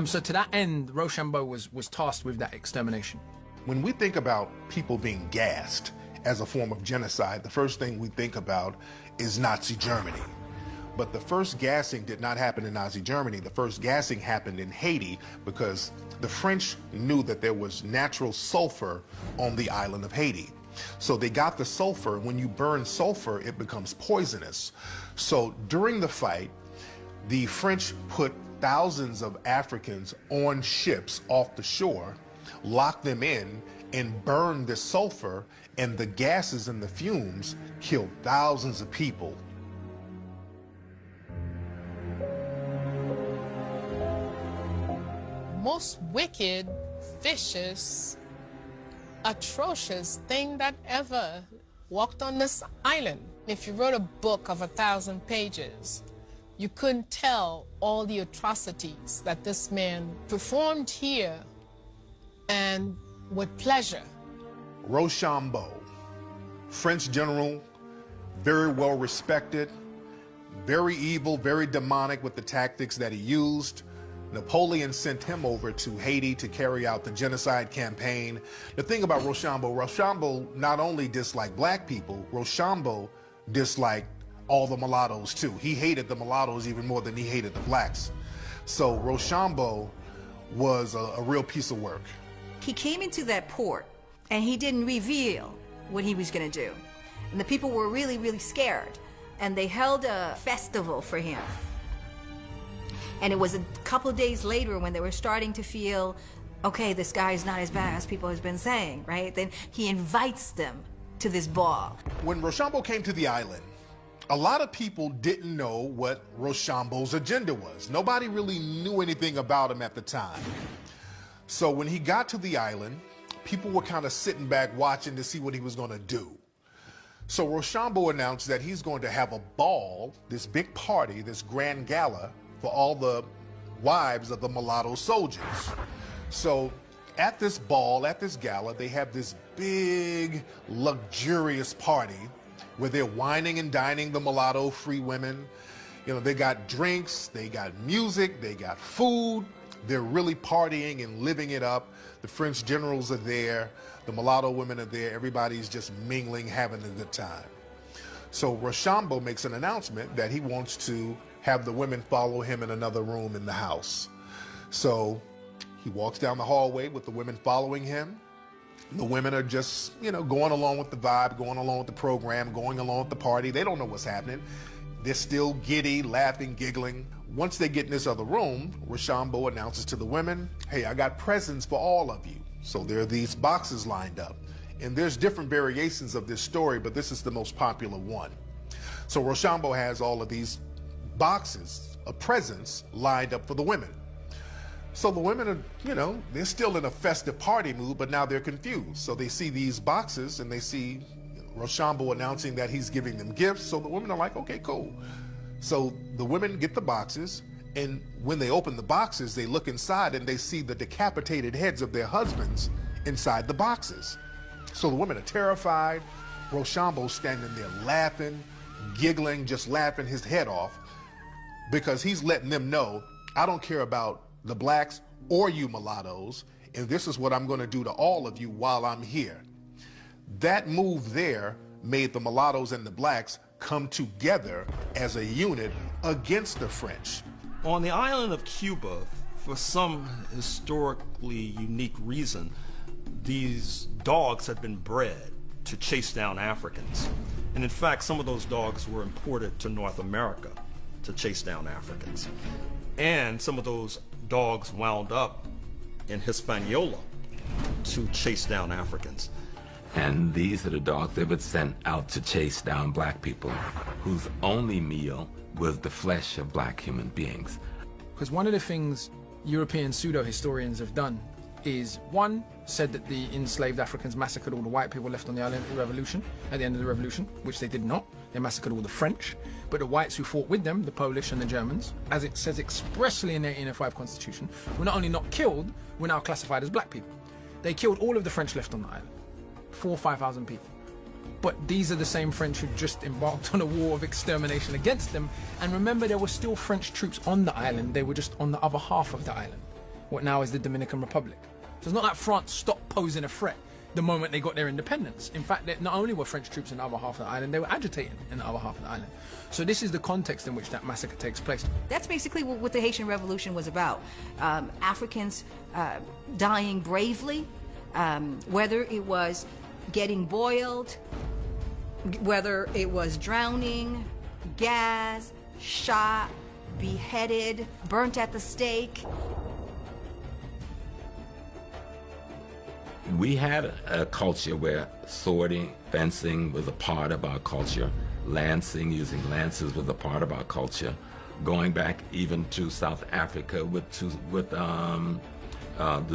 So to that end, Rochambeau was tasked with that extermination. When we think about people being gassed as a form of genocide, the first thing we think about is Nazi Germany. But the first gassing did not happen in Nazi Germany. The first gassing happened in Haiti because the French knew that there was natural sulfur on the island of Haiti. So they got the sulfur. When you burn sulfur, it becomes poisonous. So during the fight, the French put thousands of Africans on ships off the shore, locked them in, and burned the sulfur, and the gases and the fumes killed thousands of people. Most wicked, vicious, atrocious thing that ever walked on this island. If you wrote a book of 1,000 pages, you couldn't tell all the atrocities that this man performed here, and with pleasure. Rochambeau, French general, very well respected, very evil, very demonic with the tactics that he used. Napoleon sent him over to Haiti to carry out the genocide campaign. The thing about Rochambeau not only disliked black people, Rochambeau disliked all the mulattoes too. He hated the mulattoes even more than he hated the blacks. So Rochambeau was a real piece of work. He came into that port and he didn't reveal what he was going to do. And the people were really, really scared. And they held a festival for him. And it was a couple of days later when they were starting to feel, okay, this guy is not as bad as people have been saying, right? Then he invites them to this ball. When Rochambeau came to the island, a lot of people didn't know what Rochambeau's agenda was. Nobody really knew anything about him at the time. So when he got to the island, people were kind of sitting back watching to see what he was going to do. So Rochambeau announced that he's going to have a ball, this big party, this grand gala, for all the wives of the mulatto soldiers. So at this ball, at this gala, they have this big, luxurious party where they're wining and dining the mulatto free women. You know, they got drinks, they got music, they got food. They're really partying and living it up. The French generals are there, the mulatto women are there, everybody's just mingling, having a good time. So Rochambeau makes an announcement that he wants to have the women follow him in another room in the house. So he walks down the hallway with the women following him. The women are just, you know, going along with the vibe, going along with the program, going along with the party. They don't know what's happening. They're still giddy, laughing, giggling. Once they get in this other room, Rochambeau announces to the women, hey, I got presents for all of you. So there are these boxes lined up. And there's different variations of this story, but this is the most popular one. So Rochambeau has all of these boxes of presents lined up for the women. So the women are, they're still in a festive party mood, but now they're confused. So they see these boxes and they see Rochambeau announcing that he's giving them gifts. So the women are like, okay, cool. So the women get the boxes, and when they open the boxes, they look inside and they see the decapitated heads of their husbands inside the boxes. So the women are terrified. Rochambeau's standing there laughing, giggling, just laughing his head off, because he's letting them know, I don't care about the blacks or you mulattoes, and this is what I'm going to do to all of you while I'm here. That move there made the mulattoes and the blacks come together as a unit against the French. On the island of Cuba, for some historically unique reason, these dogs had been bred to chase down Africans. And in fact, some of those dogs were imported to North America to chase down Africans. And some of those dogs wound up in Hispaniola to chase down Africans. And these are the dogs they would send out to chase down black people whose only meal was the flesh of black human beings. Because one of the things European pseudo-historians have done is, one, said that the enslaved Africans massacred all the white people left on the island at the revolution, at the end of the revolution, which they did not. They massacred all the French, but the whites who fought with them, the Polish and the Germans, as it says expressly in their 1805 constitution, were not only not killed, were now classified as black people. They killed all of the French left on the island, 4,000 or 5,000 people. But these are the same French who just embarked on a war of extermination against them. And remember, there were still French troops on the island. They were just on the other half of the island, what now is the Dominican Republic. So it's not like France stopped posing a threat the moment they got their independence. In fact, not only were French troops in the other half of the island, they were agitating in the other half of the island. So this is the context in which that massacre takes place. That's basically what the Haitian Revolution was about. Africans dying bravely, whether it was getting boiled, whether it was drowning, gassed, shot, beheaded, burnt at the stake. We had a culture where swording, fencing was a part of our culture. Lancing, using lances was a part of our culture. Going back even to South Africa with the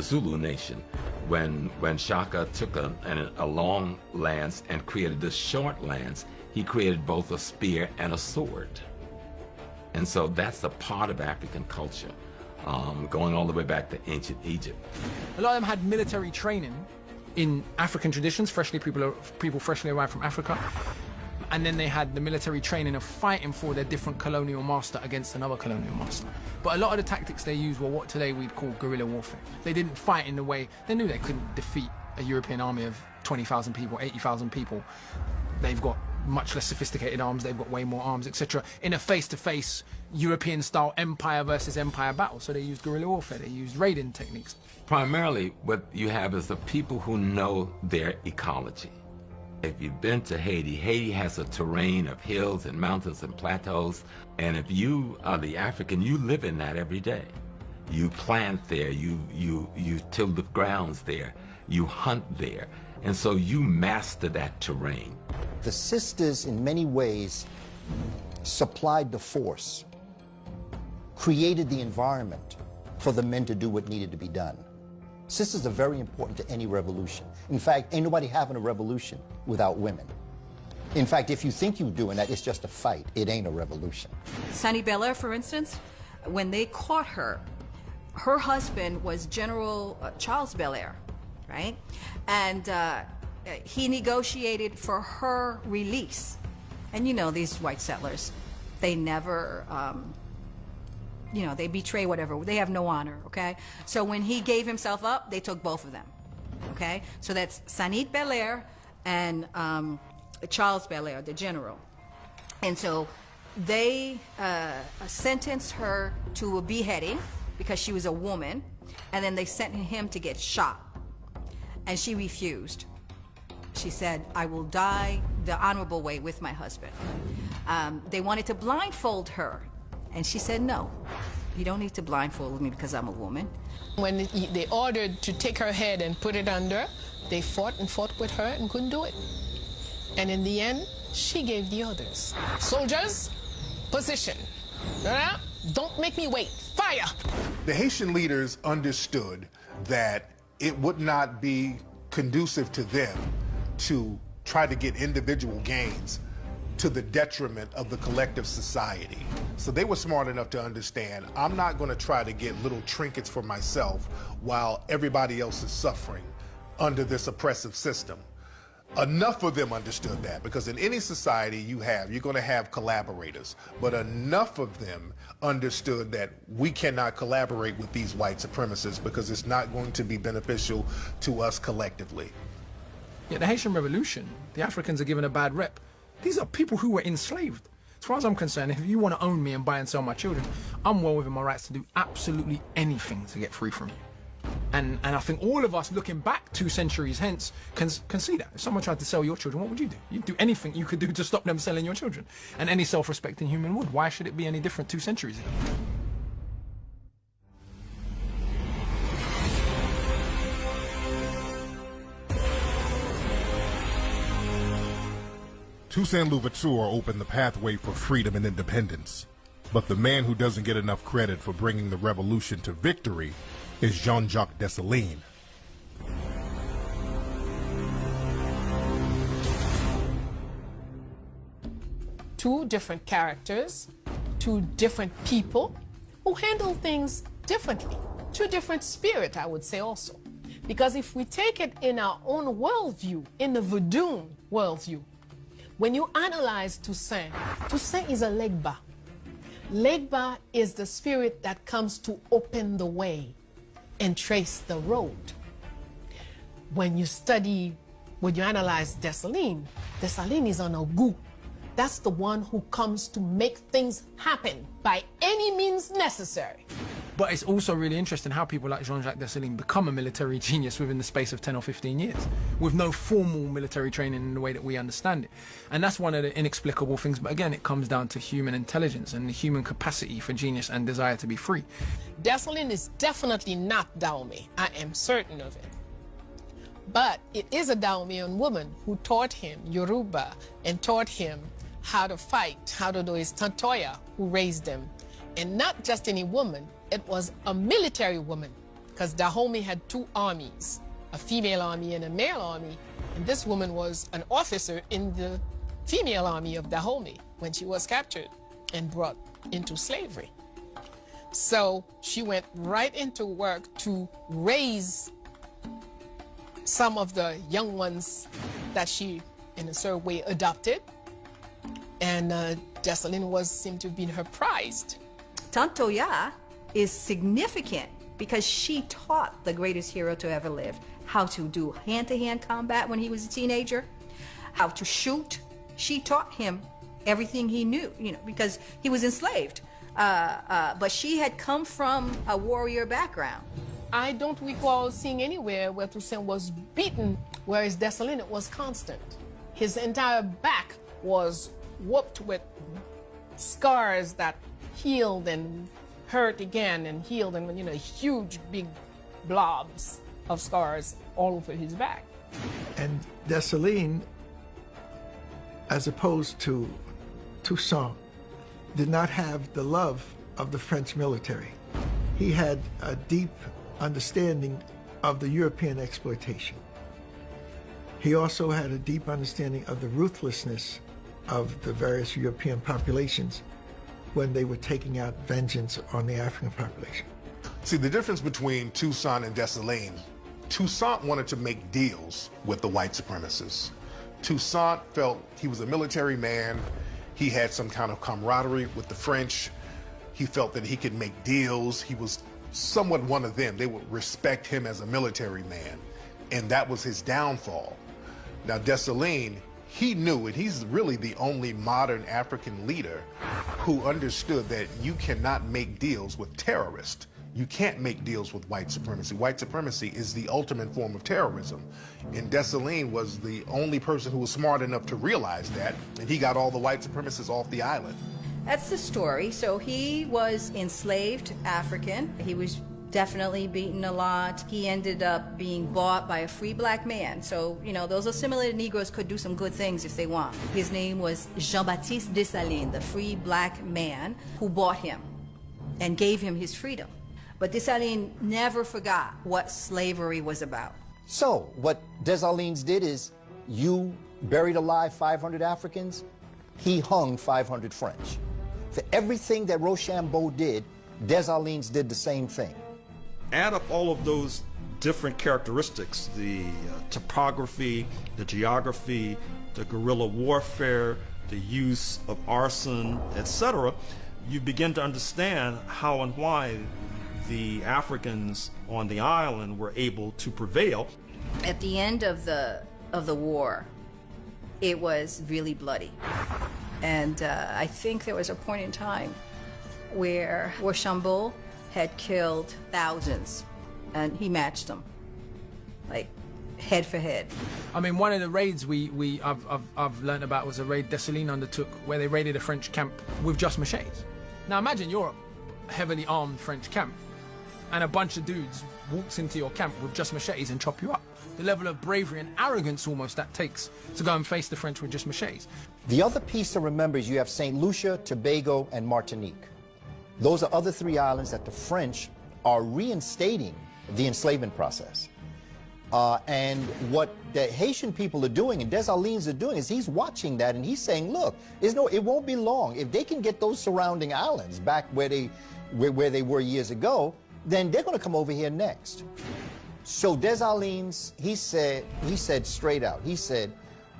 Zulu nation, when Shaka took a long lance and created this short lance, he created both a spear and a sword. And so that's a part of African culture, going all the way back to ancient Egypt. A lot of them had military training in African traditions, people freshly arrived from Africa. And then they had the military training of fighting for their different colonial master against another colonial master. But a lot of the tactics they used were what today we'd call guerrilla warfare. They didn't fight in the way, they knew they couldn't defeat a European army of 20,000 people, 80,000 people. They've got much less sophisticated arms, they've got way more arms, etc. in a face-to-face European-style empire versus empire battle. So they used guerrilla warfare, they used raiding techniques. Primarily, what you have is the people who know their ecology. If you've been to Haiti, Haiti has a terrain of hills and mountains and plateaus, and if you are the African, you live in that every day. You plant there, you till the grounds there, you hunt there, and so you master that terrain. The sisters, in many ways, supplied the force, created the environment for the men to do what needed to be done. Sisters are very important to any revolution. In fact, ain't nobody having a revolution without women. In fact, if you think you're doing that, it's just a fight. It ain't a revolution. Sonny Belair, for instance, when they caught her, her husband was General Charles Belair, right? And he negotiated for her release. And you know, these white settlers, they never, they betray whatever. They have no honor, okay? So when he gave himself up, they took both of them, okay? So that's Sonny Belair and Charles Belair, the general. And so they sentenced her to a beheading because she was a woman, and then they sent him to get shot. And she refused. She said, I will die the honorable way with my husband. They wanted to blindfold her. And she said, no, you don't need to blindfold me because I'm a woman. When they ordered to take her head and put it under, they fought and fought with her and couldn't do it. And in the end, she gave the orders. Soldiers, position. Don't make me wait. Fire! The Haitian leaders understood that it would not be conducive to them to try to get individual gains to the detriment of the collective society. So they were smart enough to understand, I'm not going to try to get little trinkets for myself while everybody else is suffering under this oppressive system. Enough of them understood that, because in any society you're going to have collaborators, but enough of them understood that we cannot collaborate with these white supremacists because it's not going to be beneficial to us collectively. Yeah, the Haitian Revolution, the Africans are given a bad rep. These are people who were enslaved. As far as I'm concerned, if you want to own me and buy and sell my children, I'm well within my rights to do absolutely anything to get free from you. And I think all of us looking back 2 centuries hence can see that. If someone tried to sell your children, what would you do? You'd do anything you could do to stop them selling your children. And any self-respecting human would. Why should it be any different 2 centuries ago? Toussaint Louverture opened the pathway for freedom and independence. But the man who doesn't get enough credit for bringing the revolution to victory is Jean-Jacques Dessalines. Two different characters, 2 different people who handle things differently. 2 different spirits, I would say also. Because if we take it in our own worldview, in the Vodun worldview, when you analyze Toussaint, Toussaint is a Legba. Legba is the spirit that comes to open the way and trace the road. When you analyze Dessalines, Dessalines is an Ogu. That's the one who comes to make things happen by any means necessary. But it's also really interesting how people like Jean-Jacques Dessalines become a military genius within the space of 10 or 15 years, with no formal military training in the way that we understand it. And that's one of the inexplicable things. But again, it comes down to human intelligence and the human capacity for genius and desire to be free. Dessalines is definitely not Dahomey. I am certain of it. But it is a Dahomean woman who taught him Yoruba and taught him how to fight, how to do his Tantoya, who raised him. And not just any woman, it was a military woman, because Dahomey had 2 armies, a female army and a male army, and this woman was an officer in the female army of Dahomey when she was captured and brought into slavery. So she went right into work to raise some of the young ones that she, in a certain way, adopted, and Dessalines seemed to have been her prized. Tantoya is significant because she taught the greatest hero to ever live how to do hand-to-hand combat when he was a teenager, how to shoot. She taught him everything he knew, because he was enslaved. But she had come from a warrior background. I don't recall seeing anywhere where Toussaint was beaten, whereas Dessalines was constant. His entire back was whooped with scars that healed and hurt again and healed, and huge big blobs of scars all over his back. And Dessalines, as opposed to Toussaint, did not have the love of the French military. He had a deep understanding of the European exploitation. He also had a deep understanding of the ruthlessness of the various European populations when they were taking out vengeance on the African population. See, the difference between Toussaint and Dessalines, Toussaint wanted to make deals with the white supremacists. Toussaint felt he was a military man. He had some kind of camaraderie with the French. He felt that he could make deals. He was somewhat one of them. They would respect him as a military man, and that was his downfall. Now, Dessalines, he knew it. He's really the only modern African leader who understood that you cannot make deals with terrorists. You can't make deals with white supremacy. White supremacy is the ultimate form of terrorism. And Dessalines was the only person who was smart enough to realize that, and he got all the white supremacists off the island. That's the story. So he was enslaved African. He was definitely beaten a lot. He ended up being bought by a free black man. So, those assimilated Negroes could do some good things if they want. His name was Jean-Baptiste Dessalines, the free black man who bought him and gave him his freedom. But Dessalines never forgot what slavery was about. So what Dessalines did is, you buried alive 500 Africans, he hung 500 French. For everything that Rochambeau did, Dessalines did the same thing. Add up all of those different characteristics, the topography, the geography, the guerrilla warfare, the use of arson, etc., you begin to understand how and why the Africans on the island were able to prevail. At the end of the war, it was really bloody. And I think there was a point in time where Rochambeau had killed thousands, and he matched them, like head for head. I mean, one of the raids I've learned about was a raid Dessalines undertook where they raided a French camp with just machetes. Now imagine you're a heavily armed French camp and a bunch of dudes walks into your camp with just machetes and chop you up. The level of bravery and arrogance almost that takes to go and face the French with just machetes. The other piece to remember is you have St. Lucia, Tobago, and Martinique. Those are other 3 islands that the French are reinstating the enslavement process. And what the Haitian people are doing and Dessalines are doing is he's watching that and he's saying, look, it won't be long. If they can get those surrounding islands back where they were years ago, then they're going to come over here next. So Dessalines, he said straight out, he said,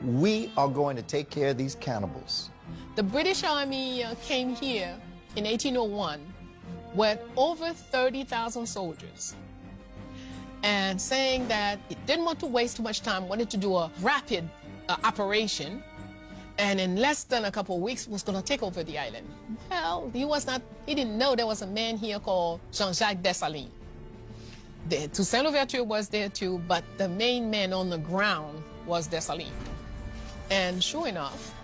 we are going to take care of these cannibals. The British Army came here in 1801 with over 30,000 soldiers, and saying that it didn't want to waste too much time, wanted to do a rapid operation, and in less than a couple of weeks was going to take over the island. Well, he didn't know there was a man here called Jean-Jacques Dessalines. Toussaint Louverture was there too, but the main man on the ground was Dessalines. And sure enough,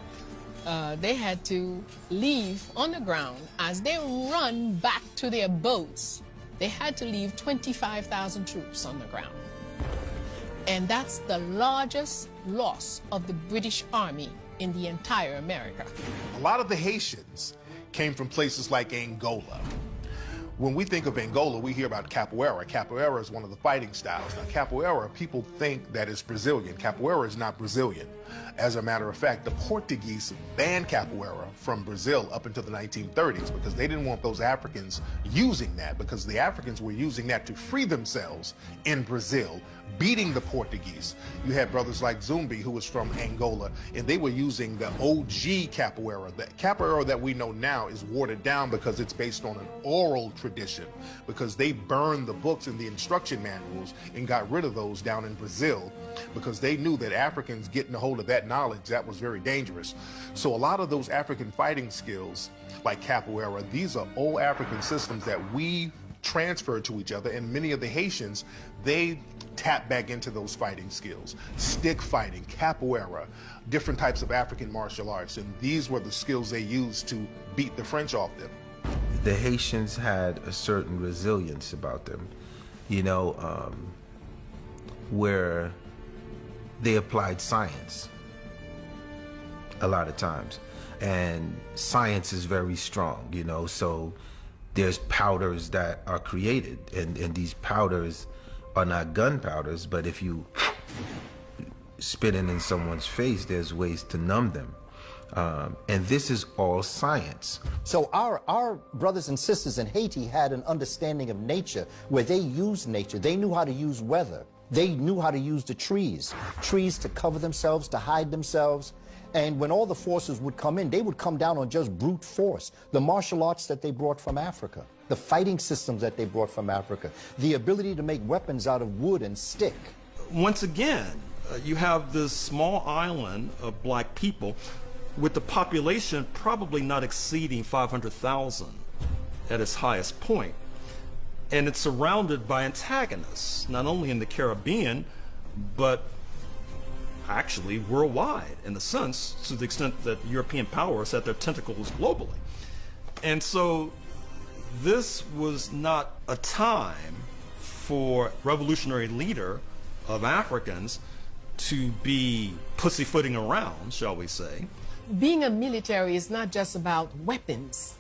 they had to leave on the ground. As they run back to their boats, they had to leave 25,000 troops on the ground. And that's the largest loss of the British Army in the entire America. A lot of the Haitians came from places like Angola. When we think of Angola, we hear about capoeira. Capoeira is one of the fighting styles. Now, capoeira, people think that it's Brazilian. Capoeira is not Brazilian. As a matter of fact, the Portuguese banned capoeira from Brazil up until the 1930s because they didn't want those Africans using that, because the Africans were using that to free themselves in Brazil, beating the Portuguese. You had brothers like Zumbi, who was from Angola, and they were using the OG capoeira. The capoeira that we know now is watered down because it's based on an oral tradition, because they burned the books and the instruction manuals and got rid of those down in Brazil because they knew that Africans getting a hold of that knowledge, that was very dangerous. So a lot of those African fighting skills, like capoeira, these are old African systems that we transferred to each other, and many of the Haitians, they tap back into those fighting skills. Stick fighting, capoeira, different types of African martial arts, and these were the skills they used to beat the French off them. The Haitians had a certain resilience about them, you know, where they applied science a lot of times, and science is very strong, you know, so there's powders that are created, and these powders are not gunpowders, but if you spit it in someone's face, there's ways to numb them. And this is all science. So our brothers and sisters in Haiti had an understanding of nature where they used nature. They knew how to use weather. They knew how to use the trees to cover themselves, to hide themselves. And when all the forces would come in, they would come down on just brute force. The martial arts that they brought from Africa, the fighting systems that they brought from Africa, the ability to make weapons out of wood and stick. Once again, you have this small island of black people with the population probably not exceeding 500,000 at its highest point. And it's surrounded by antagonists, not only in the Caribbean, but actually worldwide, in a sense, to the extent that European powers had their tentacles globally. And so this was not a time for revolutionary leader of Africans to be pussyfooting around, shall we say. Being a military is not just about weapons.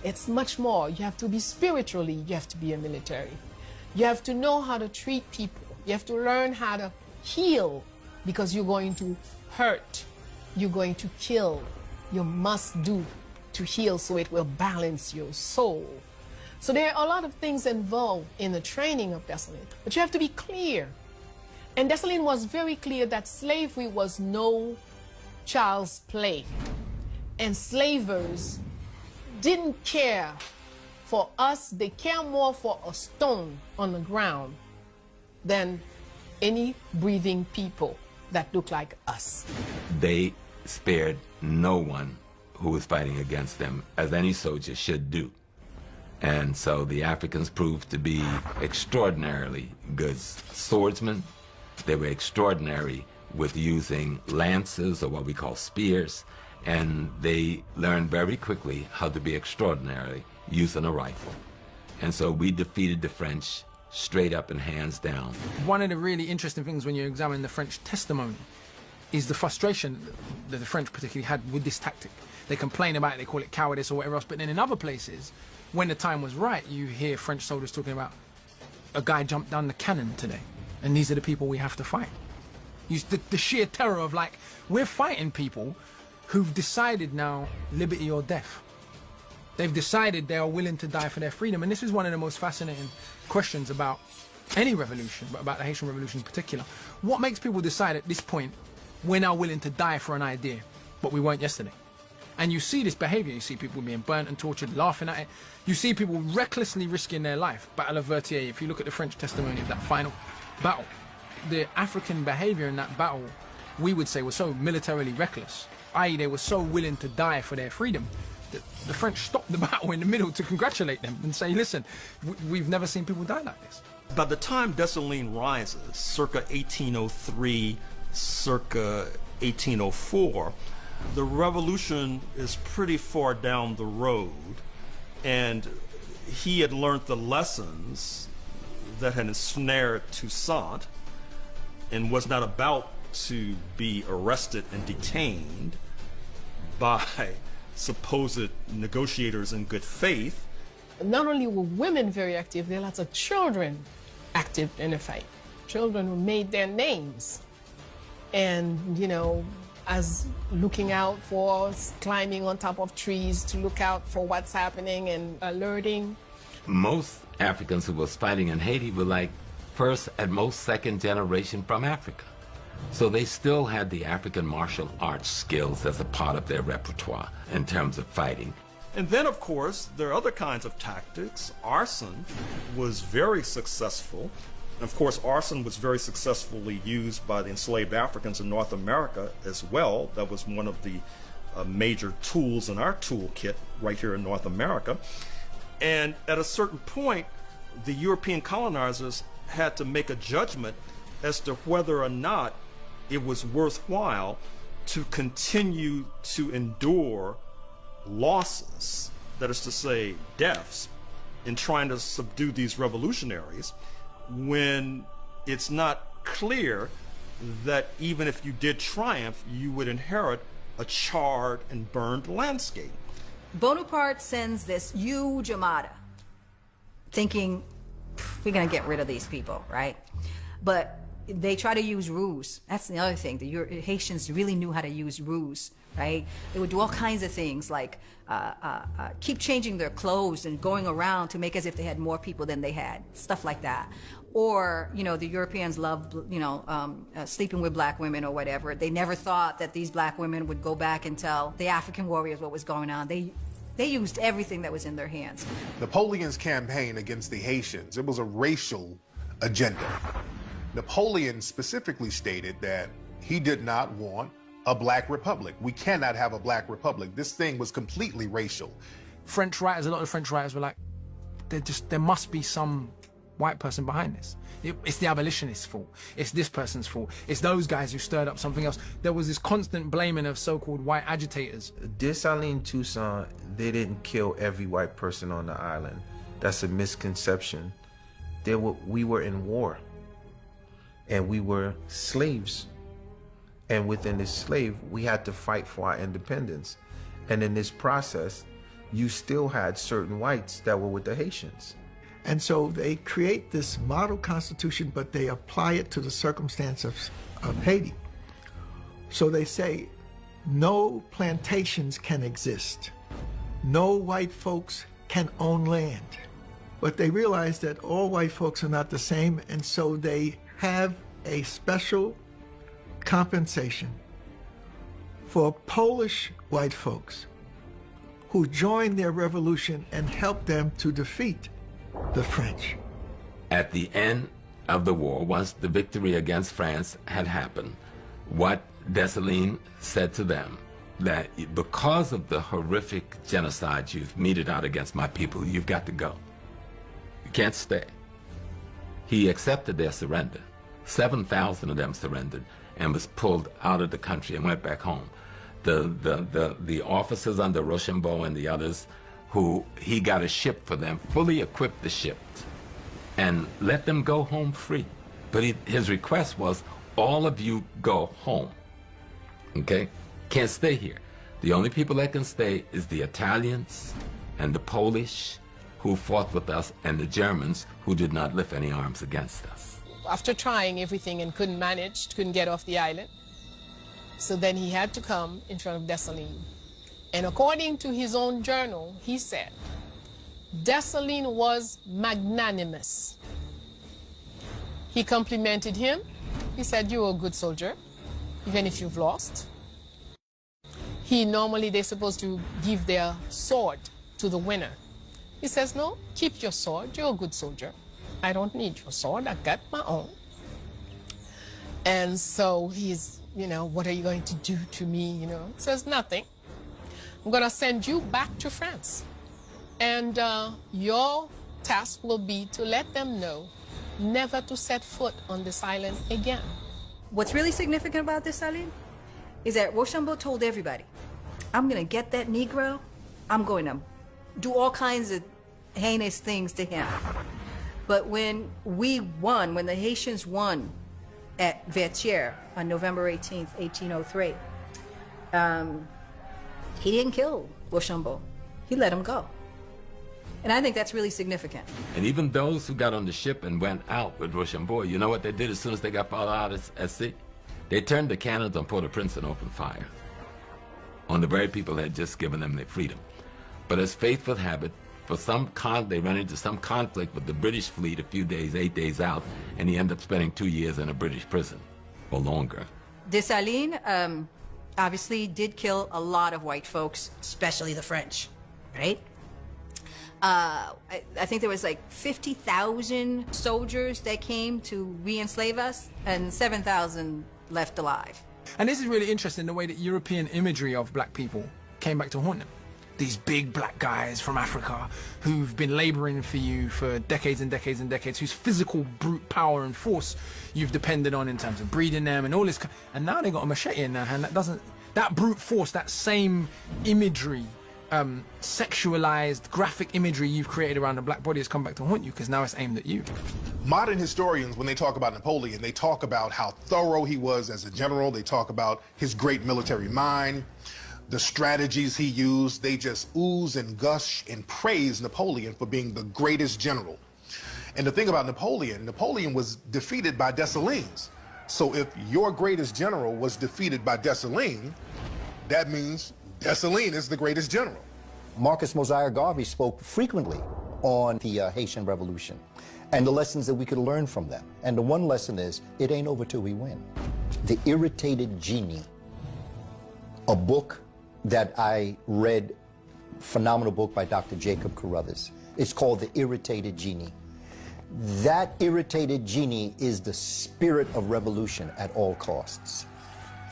It's much more. You have to be spiritually, you have to be a military. You have to know how to treat people. You have to learn how to heal, because you're going to hurt, you're going to kill. You must do to heal so it will balance your soul. So there are a lot of things involved in the training of Dessalines, but you have to be clear. And Dessalines was very clear that slavery was no child's play. And slavers didn't care for us, they care more for a stone on the ground than any breathing people that look like us. They spared no one who was fighting against them, as any soldier should do. And so the Africans proved to be extraordinarily good swordsmen. They were extraordinary with using lances, or what we call spears, and they learned very quickly how to be extraordinary using a rifle. And so we defeated the French straight up and hands down. One of the really interesting things when you examine the French testimony is the frustration that the French particularly had with this tactic. They complain about it, they call it cowardice or whatever else, but then in other places, when the time was right, you hear French soldiers talking about a guy jumped down the cannon today, and these are the people we have to fight. The sheer terror of, like, we're fighting people who've decided now liberty or death. They've decided they are willing to die for their freedom. And this is one of the most fascinating questions about any revolution, but about the Haitian Revolution in particular. What makes people decide at this point, we're now willing to die for an idea, but we weren't yesterday? And you see this behavior. You see people being burnt and tortured, laughing at it. You see people recklessly risking their life. Battle of Vertier, if you look at the French testimony of that final battle, the African behavior in that battle, we would say, was so militarily reckless, i.e. they were so willing to die for their freedom, that the French stopped the battle in the middle to congratulate them and say, listen, we've never seen people die like this. By the time Dessalines rises, circa 1803, circa 1804, the revolution is pretty far down the road, and he had learned the lessons that had ensnared Toussaint and was not about to be arrested and detained by supposed negotiators in good faith. Not only were women very active, there are lots of children active in the fight. Children who made their names. And, you know, as looking out for, climbing on top of trees to look out for what's happening and alerting. Most Africans who was fighting in Haiti were like first, at most, second generation from Africa. So they still had the African martial arts skills as a part of their repertoire in terms of fighting. And then, of course, there are other kinds of tactics. Arson was very successful. Of course, arson was very successfully used by the enslaved Africans in North America as well. That was one of the major tools in our toolkit right here in North America. And at a certain point, the European colonizers had to make a judgment as to whether or not it was worthwhile to continue to endure losses, that is to say, deaths, in trying to subdue these revolutionaries, when it's not clear that even if you did triumph, you would inherit a charred and burned landscape. Bonaparte sends this huge armada, thinking, we're going to get rid of these people, right? But they try to use ruse. That's the other thing. The Haitians really knew how to use ruse, right? They would do all kinds of things, like keep changing their clothes and going around to make as if they had more people than they had, stuff like that. Or, you know, the Europeans loved, you know, sleeping with black women or whatever. They never thought that these black women would go back and tell the African warriors what was going on. They used everything that was in their hands. Napoleon's campaign against the Haitians, it was a racial agenda. Napoleon specifically stated that he did not want a black republic. We cannot have a black republic. This thing was completely racial. French writers, a lot of French writers were like, there must be some white person behind this. It's the abolitionists' fault. It's this person's fault. It's those guys who stirred up something else. There was this constant blaming of so-called white agitators. Dessalines Toussaint, they didn't kill every white person on the island. That's a misconception. We were in war, and we were slaves. And within this slave, we had to fight for our independence. And in this process, you still had certain whites that were with the Haitians. And so they create this model constitution, but they apply it to the circumstance of Haiti. So they say, no plantations can exist. No white folks can own land. But they realize that all white folks are not the same, and so they have a special compensation for Polish white folks who joined their revolution and helped them to defeat the French. At the end of the war, once the victory against France had happened, what Dessalines said to them, that because of the horrific genocide you've meted out against my people, you've got to go. You can't stay. He accepted their surrender. 7,000 of them surrendered and was pulled out of the country and went back home. The officers under Rochambeau and the others, who he got a ship for them, fully equipped the ship, and let them go home free. But his request was, all of you go home, okay? Can't stay here. The only people that can stay is the Italians and the Polish who fought with us, and the Germans who did not lift any arms against us. After trying everything and couldn't get off the island, so then he had to come in front of Dessalines. And according to his own journal, he said, Dessalines was magnanimous. He complimented him. He said, you're a good soldier, even if you've lost. Normally they're supposed to give their sword to the winner. He says, no, keep your sword, you're a good soldier. I don't need your sword, I got my own. And so he's, what are you going to do to me, He says, nothing. I'm going to send you back to France. And your task will be to let them know never to set foot on this island again. What's really significant about this, Aline, is that Rochambeau told everybody, I'm going to get that Negro, I'm going to do all kinds of heinous things to him. But when the Haitians won at Vertières on November 18th, 1803, he didn't kill Rochambeau. He let him go. And I think that's really significant. And even those who got on the ship and went out with Rochambeau, you know what they did as soon as they got far out at sea? They turned the cannons on Port-au-Prince and opened fire on the very people that had just given them their freedom. But as fate would have it, they ran into some conflict with the British fleet a few days, 8 days out, and he ended up spending 2 years in a British prison, or longer. Dessalines obviously did kill a lot of white folks, especially the French, right? I think there was like 50,000 soldiers that came to re-enslave us, and 7,000 left alive. And this is really interesting, the way that European imagery of black people came back to haunt them. These big black guys from Africa who've been laboring for you for decades and decades and decades, whose physical brute power and force you've depended on in terms of breeding them and all this. And now they got a machete in their hand. That brute force, that same imagery, sexualized graphic imagery you've created around the black body has come back to haunt you, because now it's aimed at you. Modern historians, when they talk about Napoleon, they talk about how thorough he was as a general. They talk about his great military mind, the strategies he used. They just ooze and gush and praise Napoleon for being the greatest general. And the thing about Napoleon was defeated by Dessalines. So if your greatest general was defeated by Dessalines, that means Dessalines is the greatest general. Marcus Mosiah Garvey spoke frequently on the Haitian Revolution and the lessons that we could learn from them. And the one lesson is, it ain't over till we win. The Irritated Genie, a book that I read, phenomenal book by Dr. Jacob Carruthers. It's called The Irritated Genie. That irritated genie is the spirit of revolution at all costs.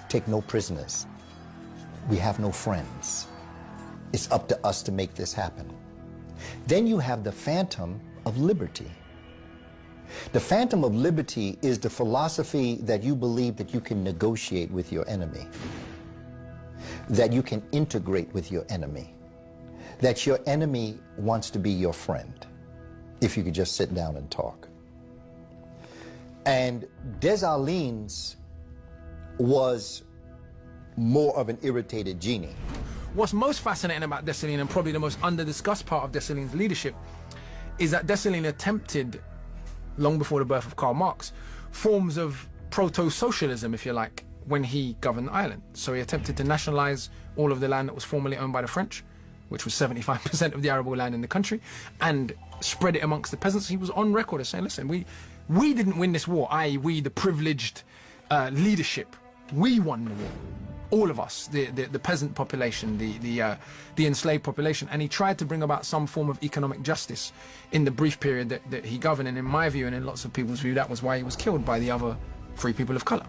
Take no prisoners. We have no friends. It's up to us to make this happen. Then you have the Phantom of Liberty. The Phantom of Liberty is the philosophy that you believe that you can negotiate with your enemy, that you can integrate with your enemy, that your enemy wants to be your friend, if you could just sit down and talk. And Dessalines was more of an irritated genie. What's most fascinating about Dessalines, and probably the most under-discussed part of Dessalines' leadership, is that Dessalines attempted, long before the birth of Karl Marx, forms of proto-socialism, if you like, when he governed the island. So he attempted to nationalize all of the land that was formerly owned by the French, which was 75% of the arable land in the country, and spread it amongst the peasants. He was on record as saying, listen, we didn't win this war, i.e. we, the privileged leadership, we won the war. All of us, the peasant population, the enslaved population. And he tried to bring about some form of economic justice in the brief period that he governed. And in my view, and in lots of people's view, that was why he was killed by the other free people of color.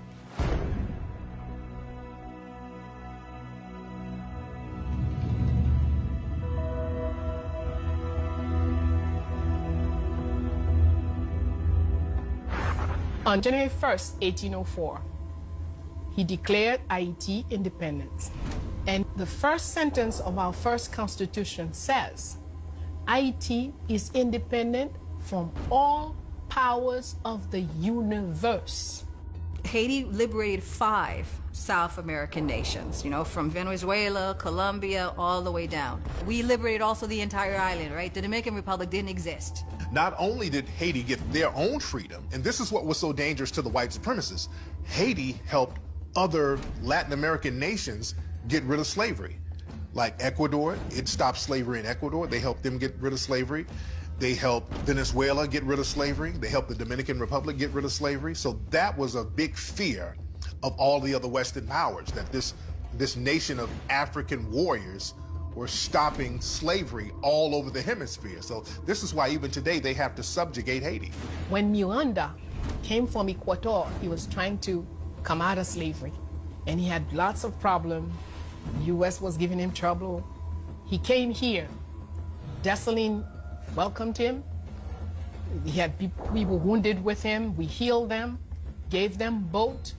On January 1st, 1804, he declared Haiti independence. And the first sentence of our first constitution says, Haiti is independent from all powers of the universe. Haiti liberated 5 South American nations, from Venezuela, Colombia, all the way down. We liberated also the entire island, right? The Dominican Republic didn't exist. Not only did Haiti get their own freedom, and this is what was so dangerous to the white supremacists, Haiti helped other Latin American nations get rid of slavery. Like Ecuador, it stopped slavery in Ecuador. They helped them get rid of slavery. They helped Venezuela get rid of slavery. They helped the Dominican Republic get rid of slavery. So that was a big fear of all the other Western powers, that this nation of African warriors were stopping slavery all over the hemisphere. So this is why even today they have to subjugate Haiti. When Miranda came from Ecuador, he was trying to come out of slavery, and he had lots of problems. The U.S. was giving him trouble. He came here. Dessalines welcomed him. He had people wounded with him. We healed them, gave them boat,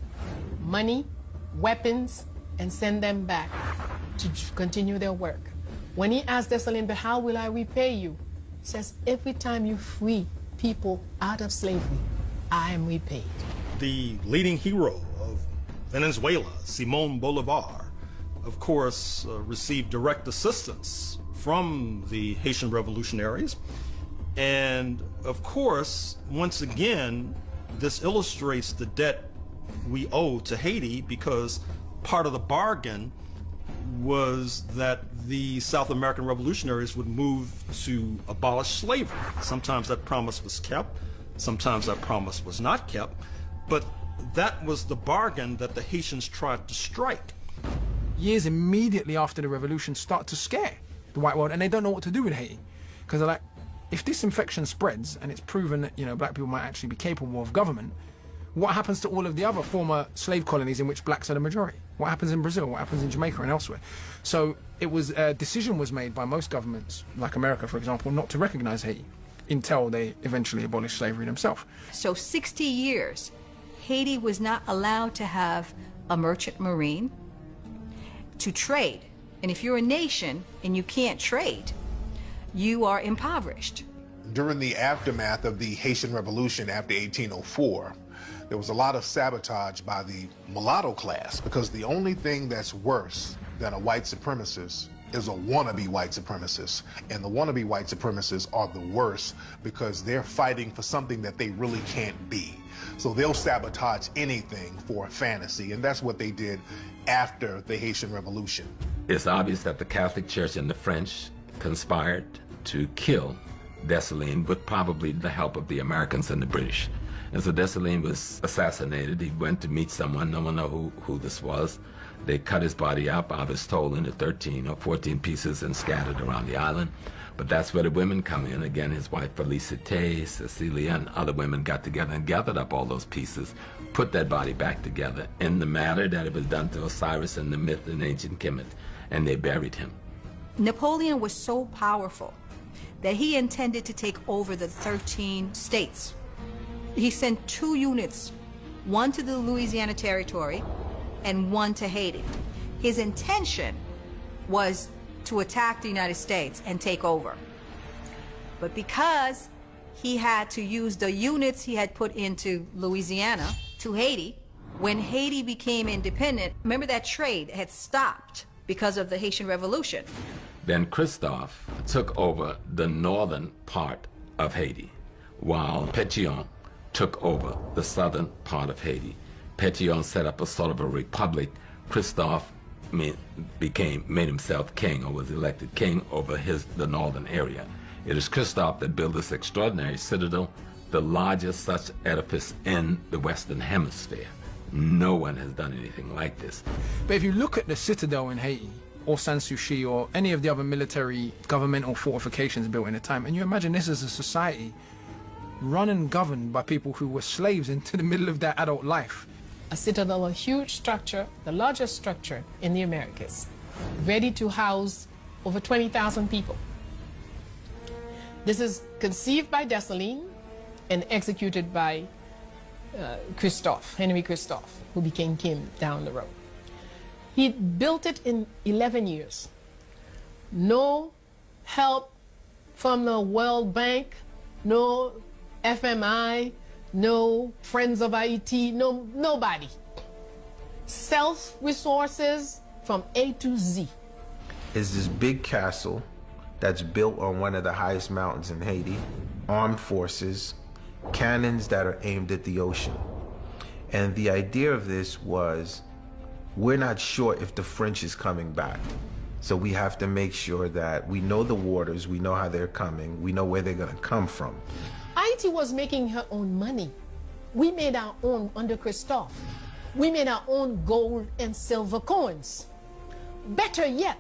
money, weapons, and sent them back to continue their work. When he asked Dessalines, but how will I repay you? He says, every time you free people out of slavery, I am repaid. The leading hero of Venezuela, Simón Bolívar, of course, received direct assistance from the Haitian revolutionaries. And of course, once again, this illustrates the debt we owe to Haiti, because part of the bargain was that the South American revolutionaries would move to abolish slavery. Sometimes that promise was kept, sometimes that promise was not kept, but that was the bargain that the Haitians tried to strike. Years immediately after the revolution start to scare the white world, and they don't know what to do with Haiti, because they're like, if this infection spreads and it's proven that black people might actually be capable of government, what happens to all of the other former slave colonies in which blacks are the majority? What happens in Brazil? What happens in Jamaica and elsewhere? So a decision was made by most governments, like America, for example, not to recognize Haiti until they eventually abolished slavery themselves. So 60 years, Haiti was not allowed to have a merchant marine to trade. And if you're a nation and you can't trade, you are impoverished. During the aftermath of the Haitian Revolution after 1804, there was a lot of sabotage by the mulatto class, because the only thing that's worse than a white supremacist is a wannabe white supremacist. And the wannabe white supremacists are the worst, because they're fighting for something that they really can't be. So they'll sabotage anything for a fantasy, and that's what they did after the Haitian Revolution. It's obvious that the Catholic Church and the French conspired to kill Dessalines, with probably the help of the Americans and the British. And so Dessalines was assassinated. He went to meet someone. No one knows who this was. They cut his body up, I was told, into 13 or 14 pieces and scattered around the island. But that's where the women come in. Again, his wife Felicite, Cecilia, and other women got together and gathered up all those pieces, put that body back together in the manner that it was done to Osiris in the myth in ancient Kemet, and they buried him. Napoleon was so powerful that he intended to take over the 13 states. He sent 2 units, one to the Louisiana Territory and one to Haiti. His intention was to attack the United States and take over. But because he had to use the units he had put into Louisiana to Haiti, when Haiti became independent, remember that trade had stopped because of the Haitian Revolution. Then Christophe took over the northern part of Haiti, while Pétion took over the southern part of Haiti. Pétion set up a sort of a republic. Christophe made himself king, or was elected king over the northern area. It is Christophe that built this extraordinary citadel, the largest such edifice in the Western Hemisphere. No one has done anything like this. But if you look at the citadel in Haiti, or Sanssouci, or any of the other military governmental fortifications built in the time, and you imagine this as a society run and governed by people who were slaves into the middle of their adult life. A citadel, a huge structure, the largest structure in the Americas, ready to house over 20,000 people. This is conceived by Dessalines and executed by Henry Christophe, who became king down the road. He built it in 11 years. No help from the World Bank, no FMI, no Friends of Haiti, nobody. Self-resources from A to Z. Is this big castle that's built on one of the highest mountains in Haiti, armed forces, cannons that are aimed at the ocean. And the idea of this was, we're not sure if the French is coming back. So we have to make sure that we know the waters, we know how they're coming, we know where they're gonna come from. Haiti was making her own money. We made our own under Christophe. We made our own gold and silver coins. Better yet,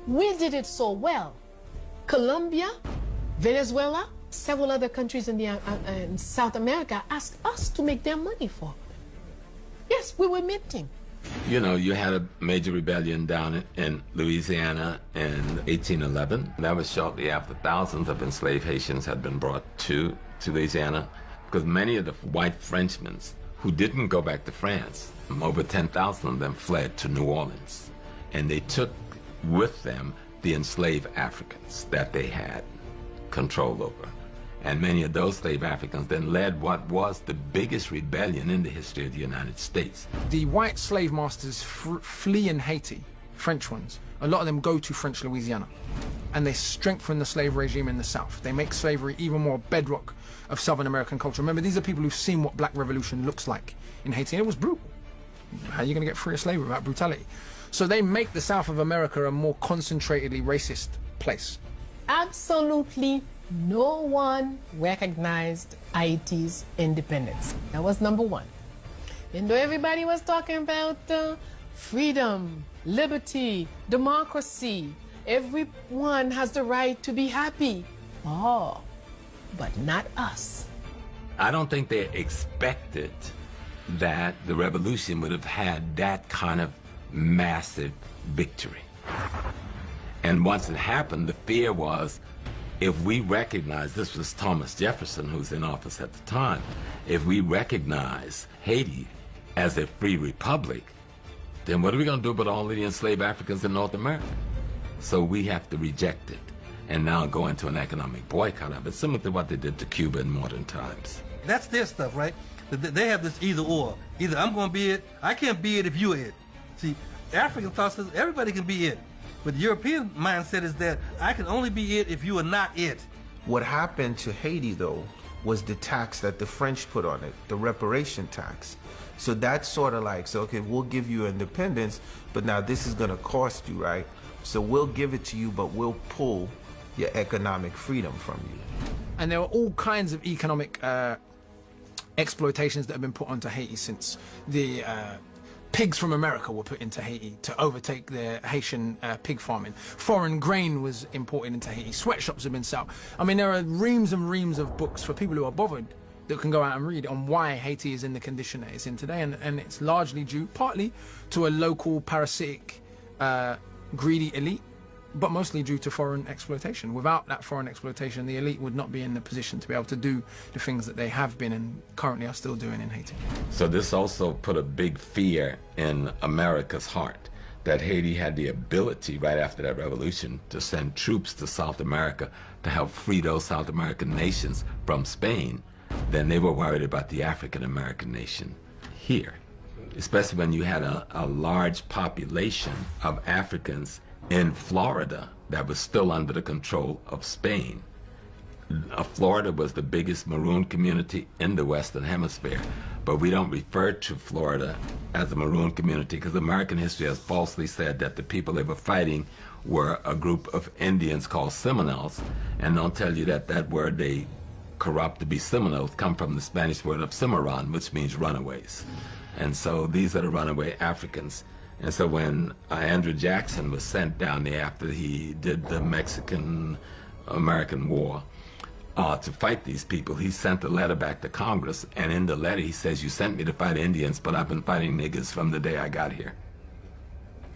we did it so well. Colombia, Venezuela, several other countries in South America asked us to make their money for them. Yes, we were minting. You know, you had a major rebellion down in Louisiana in 1811. That was shortly after thousands of enslaved Haitians had been brought to Louisiana, because many of the white Frenchmen who didn't go back to France, over 10,000 of them fled to New Orleans. And they took with them the enslaved Africans that they had control over. And many of those slave Africans then led what was the biggest rebellion in the history of the United States. The white slave masters flee in Haiti, French ones. A lot of them go to French Louisiana, and they strengthen the slave regime in the South. They make slavery even more bedrock of Southern American culture. Remember, these are people who've seen what black revolution looks like in Haiti, and it was brutal. How are you going to get free of slavery without brutality? So they make the South of America a more concentratedly racist place. Absolutely no one recognized Haiti's independence. That was number one. And though everybody was talking about freedom, liberty, democracy, everyone has the right to be happy. Oh, but not us. I don't think they expected that the revolution would have had that kind of massive victory. And once it happened, the fear was, if we recognize, this was Thomas Jefferson who's in office at the time, if we recognize Haiti as a free republic, then what are we going to do about all of the enslaved Africans in North America? So we have to reject it and now go into an economic boycott of it, similar to what they did to Cuba in modern times. That's their stuff, right? They have this either or. Either I'm going to be it, I can't be it if you're it. See, African thought says everybody can be it. But the European mindset is that I can only be it if you are not it. What happened to Haiti, though, was the tax that the French put on it, the reparation tax. So that's sort of like, so okay, we'll give you independence, but now this is going to cost you, right? So we'll give it to you, but we'll pull your economic freedom from you. And there were all kinds of economic exploitations that have been put onto Haiti since the pigs from America were put into Haiti to overtake the Haitian pig farming. Foreign grain was imported into Haiti. Sweatshops have been set up. I mean, there are reams and reams of books for people who are bothered that can go out and read on why Haiti is in the condition that it's in today. And it's largely due, partly, to a local parasitic, greedy elite, but mostly due to foreign exploitation. Without that foreign exploitation, the elite would not be in the position to be able to do the things that they have been and currently are still doing in Haiti. So this also put a big fear in America's heart that Haiti had the ability, right after that revolution, to send troops to South America to help free those South American nations from Spain. Then they were worried about the African American nation here. especially when you had a large population of Africans in Florida that was still under the control of Spain. Florida was the biggest maroon community in the Western Hemisphere, but we don't refer to Florida as a maroon community because American history has falsely said that the people they were fighting were a group of Indians called Seminoles, and don't tell you that that word they corrupt to be Seminoles come from the Spanish word of Cimarron, which means runaways. And so these are the runaway Africans. And so when Andrew Jackson was sent down there after he did the Mexican-American War to fight these people, he sent a letter back to Congress, and in the letter he says, "You sent me to fight Indians, but I've been fighting niggers from the day I got here."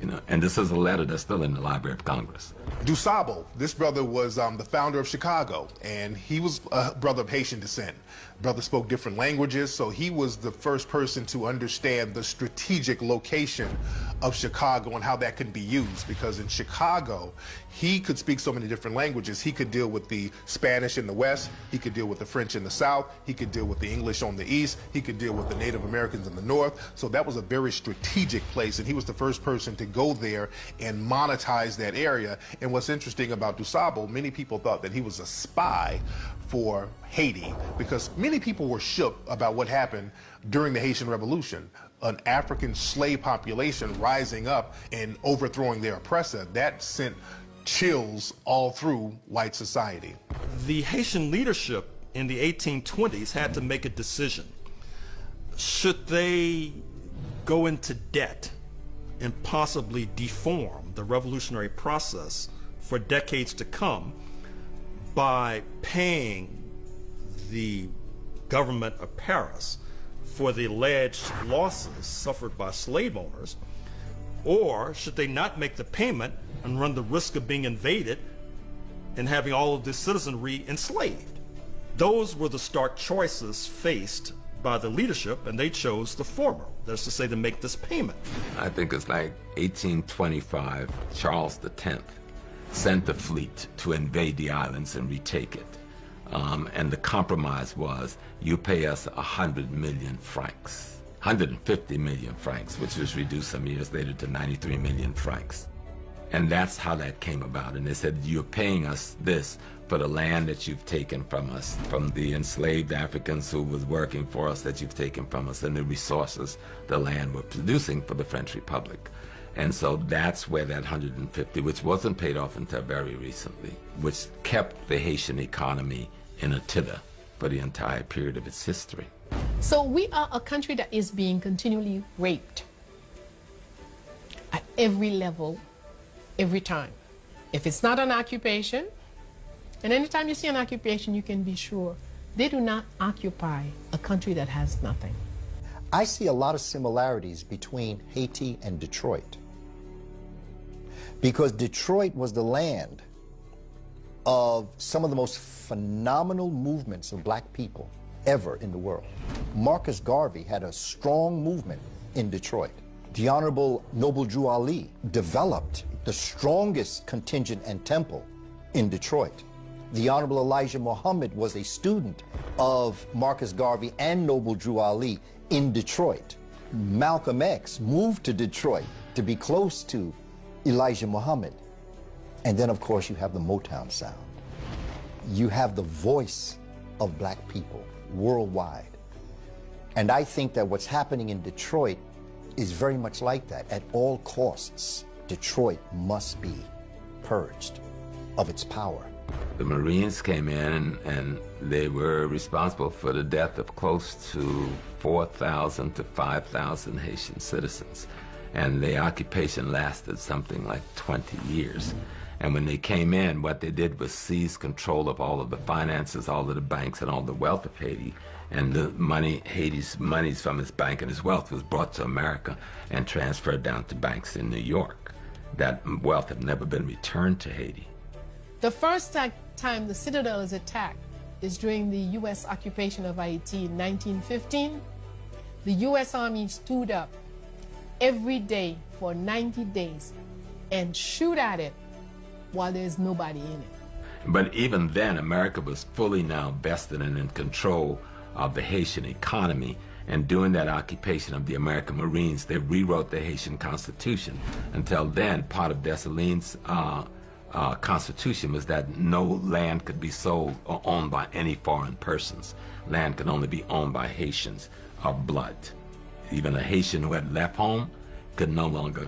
You know, and this is a letter that's still in the Library of Congress. DuSable, this brother was the founder of Chicago, and he was a brother of Haitian descent. Brother spoke different languages, so he was the first person to understand the strategic location of Chicago and how that could be used, because in Chicago, he could speak so many different languages. He could deal with the Spanish in the West, he could deal with the French in the South, he could deal with the English on the East, he could deal with the Native Americans in the North. So that was a very strategic place, and he was the first person to go there and monetize that area. And what's interesting about DuSable, many people thought that he was a spy for Haiti, because many people were shook about what happened during the Haitian Revolution. An African slave population rising up and overthrowing their oppressor, that sent chills all through white society. The Haitian leadership in the 1820s had to make a decision. Should they go into debt and possibly deform the revolutionary process for decades to come by paying the government of Paris for the alleged losses suffered by slave owners, or should they not make the payment and run the risk of being invaded and having all of the citizenry enslaved? Those were the stark choices faced by the leadership, and they chose the former. That's to say, to make this payment. I think it's like 1825, Charles X sent the fleet to invade the islands and retake it. And the compromise was, you pay us 100 million francs, 150 million francs, which was reduced some years later to 93 million francs. And that's how that came about. And they said, you're paying us this for the land that you've taken from us, from the enslaved Africans who was working for us that you've taken from us, and the resources the land were producing for the French Republic. And so that's where that 150, which wasn't paid off until very recently, which kept the Haitian economy in a tither for the entire period of its history. So we are a country that is being continually raped at every level, every time. If it's not an occupation, and anytime you see an occupation, you can be sure they do not occupy a country that has nothing. I see a lot of similarities between Haiti and Detroit, because Detroit was the land of some of the most phenomenal movements of black people ever in the world. Marcus Garvey had a strong movement in Detroit. The Honorable Noble Drew Ali developed the strongest contingent and temple in Detroit. The Honorable Elijah Muhammad was a student of Marcus Garvey and Noble Drew Ali in Detroit. Malcolm X moved to Detroit to be close to Elijah Muhammad. And then, of course, you have the Motown sound. You have the voice of black people worldwide. And I think that what's happening in Detroit is very much like that. At all costs, Detroit must be purged of its power. The Marines came in and they were responsible for the death of close to 4,000 to 5,000 Haitian citizens. And the occupation lasted something like 20 years. And when they came in, what they did was seize control of all of the finances, all of the banks, and all the wealth of Haiti. And the money, Haiti's monies from his bank and his wealth was brought to America and transferred down to banks in New York. That wealth had never been returned to Haiti. The first time the Citadel is attacked is during the U.S. occupation of Haiti in 1915. The U.S. Army stood up every day for 90 days and shoot at it while there's nobody in it. But even then, America was fully now vested and in control of the Haitian economy, And during that occupation of the American Marines, they rewrote the Haitian Constitution. Until then, part of Dessalines' Constitution was that no land could be sold or owned by any foreign persons. Land could only be owned by Haitians of blood. Even a Haitian who had left home could no longer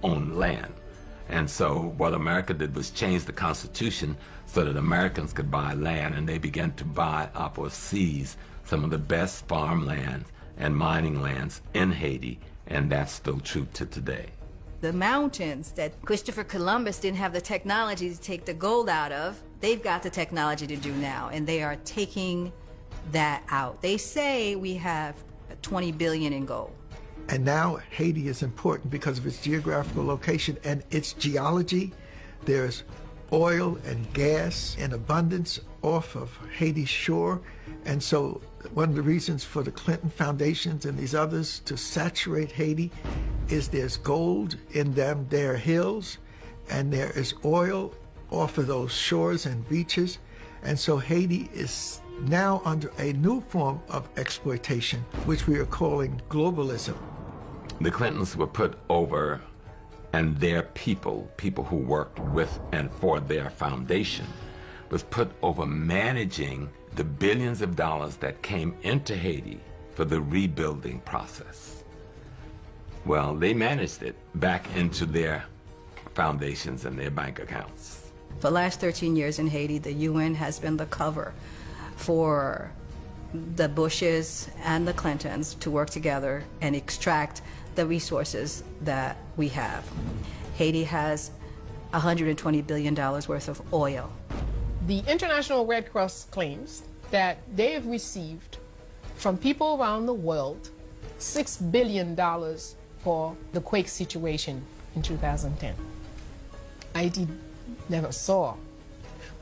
own land. And so what America did was change the Constitution so that Americans could buy land, and they began to buy up or seize some of the best farmlands and mining lands in Haiti, and that's still true to today. The mountains that Christopher Columbus didn't have the technology to take the gold out of, they've got the technology to do now, and they are taking that out. They say we have 20 billion in gold. And now Haiti is important because of its geographical location and its geology. There's oil and gas in abundance off of Haiti's shore. And so one of the reasons for the Clinton Foundations and these others to saturate Haiti is there's gold in them, there are hills, and there is oil off of those shores and beaches. And so Haiti is now under a new form of exploitation, which we are calling globalism. The Clintons were put over, and their people who worked with and for their foundation, was put over managing the billions of dollars that came into Haiti for the rebuilding process. Well, they managed it back into their foundations and their bank accounts. For the last 13 years in Haiti, the UN has been the cover for the Bushes and the Clintons to work together and extract the resources that we have. Haiti has $120 billion worth of oil. The International Red Cross claims that they have received from people around the world $6 billion for the quake situation in 2010. Haiti never saw.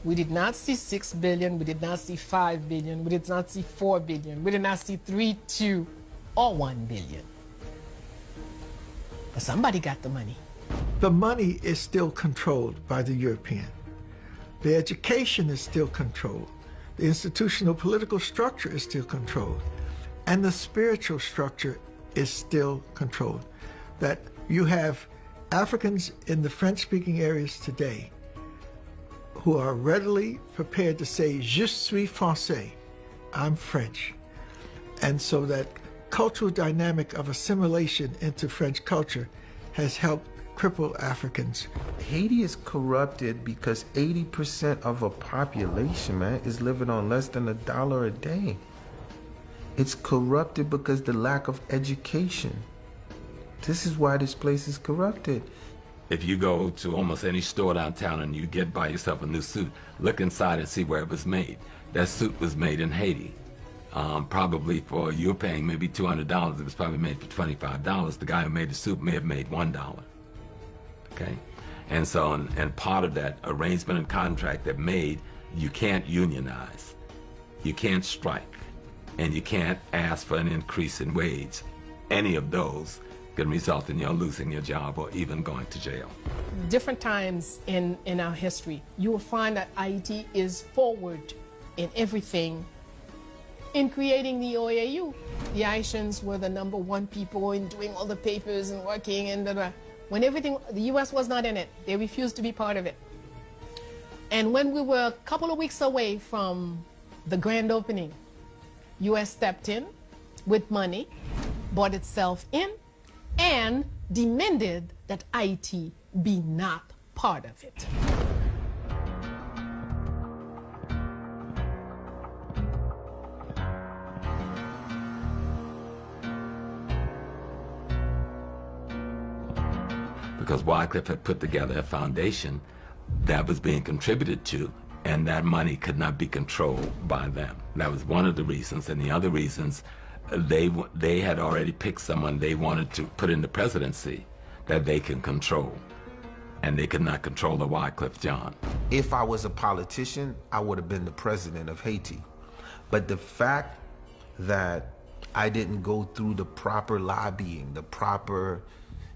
We did not see 6 billion, we did not see 5 billion, we did not see 4 billion, we did not see 3, 2, or 1 billion. But somebody got the money. The money is still controlled by the European. The education is still controlled. The institutional political structure is still controlled. And the spiritual structure is still controlled. That you have Africans in the French-speaking areas today who are readily prepared to say, je suis français, I'm French. And so that cultural dynamic of assimilation into French culture has helped cripple Africans. Haiti is corrupted because 80% of a population, man, is living on less than $1 a day. It's corrupted because the lack of education. This is why this place is corrupted. If you go to almost any store downtown and you get buy yourself a new suit, look inside and see where it was made. That suit was made in Haiti. Probably for, you're paying maybe $200, it was probably made for $25. The guy who made the suit may have made $1. Okay? And so, and part of that arrangement and contract that made, you can't unionize, you can't strike, and you can't ask for an increase in wage. Any of those can result in your losing your job or even going to jail. Different times in our history, you will find that Haiti is forward in everything in creating the OAU. The Haitians were the #1 people in doing all the papers and working, and when everything, the U.S. was not in it. They refused to be part of it. And when we were a couple of weeks away from the grand opening, U.S. stepped in with money, bought itself in, and demanded that Haiti be not part of it. Because Wycliffe had put together a foundation that was being contributed to, and that money could not be controlled by them. That was one of the reasons, and the other reasons, they had already picked someone they wanted to put in the presidency that they can control, and they could not control the Wycliffe John. If I was a politician, I would have been the president of Haiti. But the fact that I didn't go through the proper lobbying, the proper,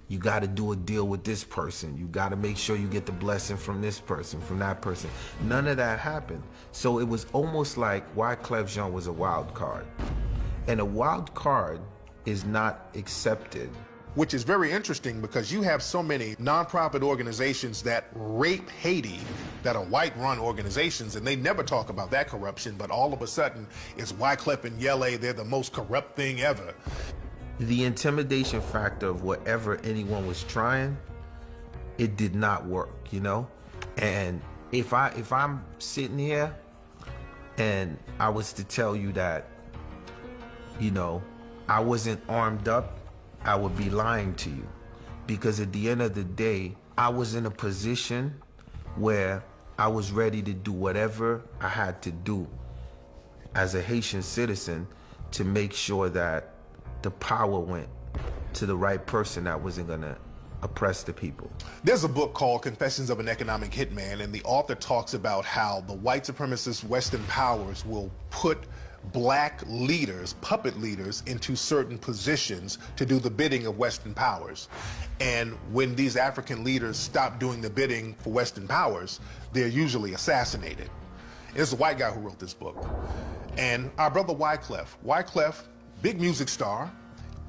you got to do a deal with this person, you got to make sure you get the blessing from this person, from that person, none of that happened. So it was almost like Wyclef Jean was a wild card. And a wild card is not accepted. Which is very interesting because you have so many nonprofit organizations that rape Haiti that are white-run organizations, and they never talk about that corruption, but all of a sudden it's Wyclef and Yele, they're the most corrupt thing ever. The intimidation factor of whatever anyone was trying, it did not work, you know? And if I'm sitting here and I was to tell you that, you know, I wasn't armed up, I would be lying to you, because at the end of the day, I was in a position where I was ready to do whatever I had to do as a Haitian citizen to make sure that the power went to the right person that wasn't gonna oppress the people. There's a book called Confessions of an Economic Hitman, and the author talks about how the white supremacist Western powers will put black leaders, puppet leaders, into certain positions to do the bidding of Western powers. And when these African leaders stop doing the bidding for Western powers, they're usually assassinated. It's a white guy who wrote this book. And our brother Wyclef, big music star,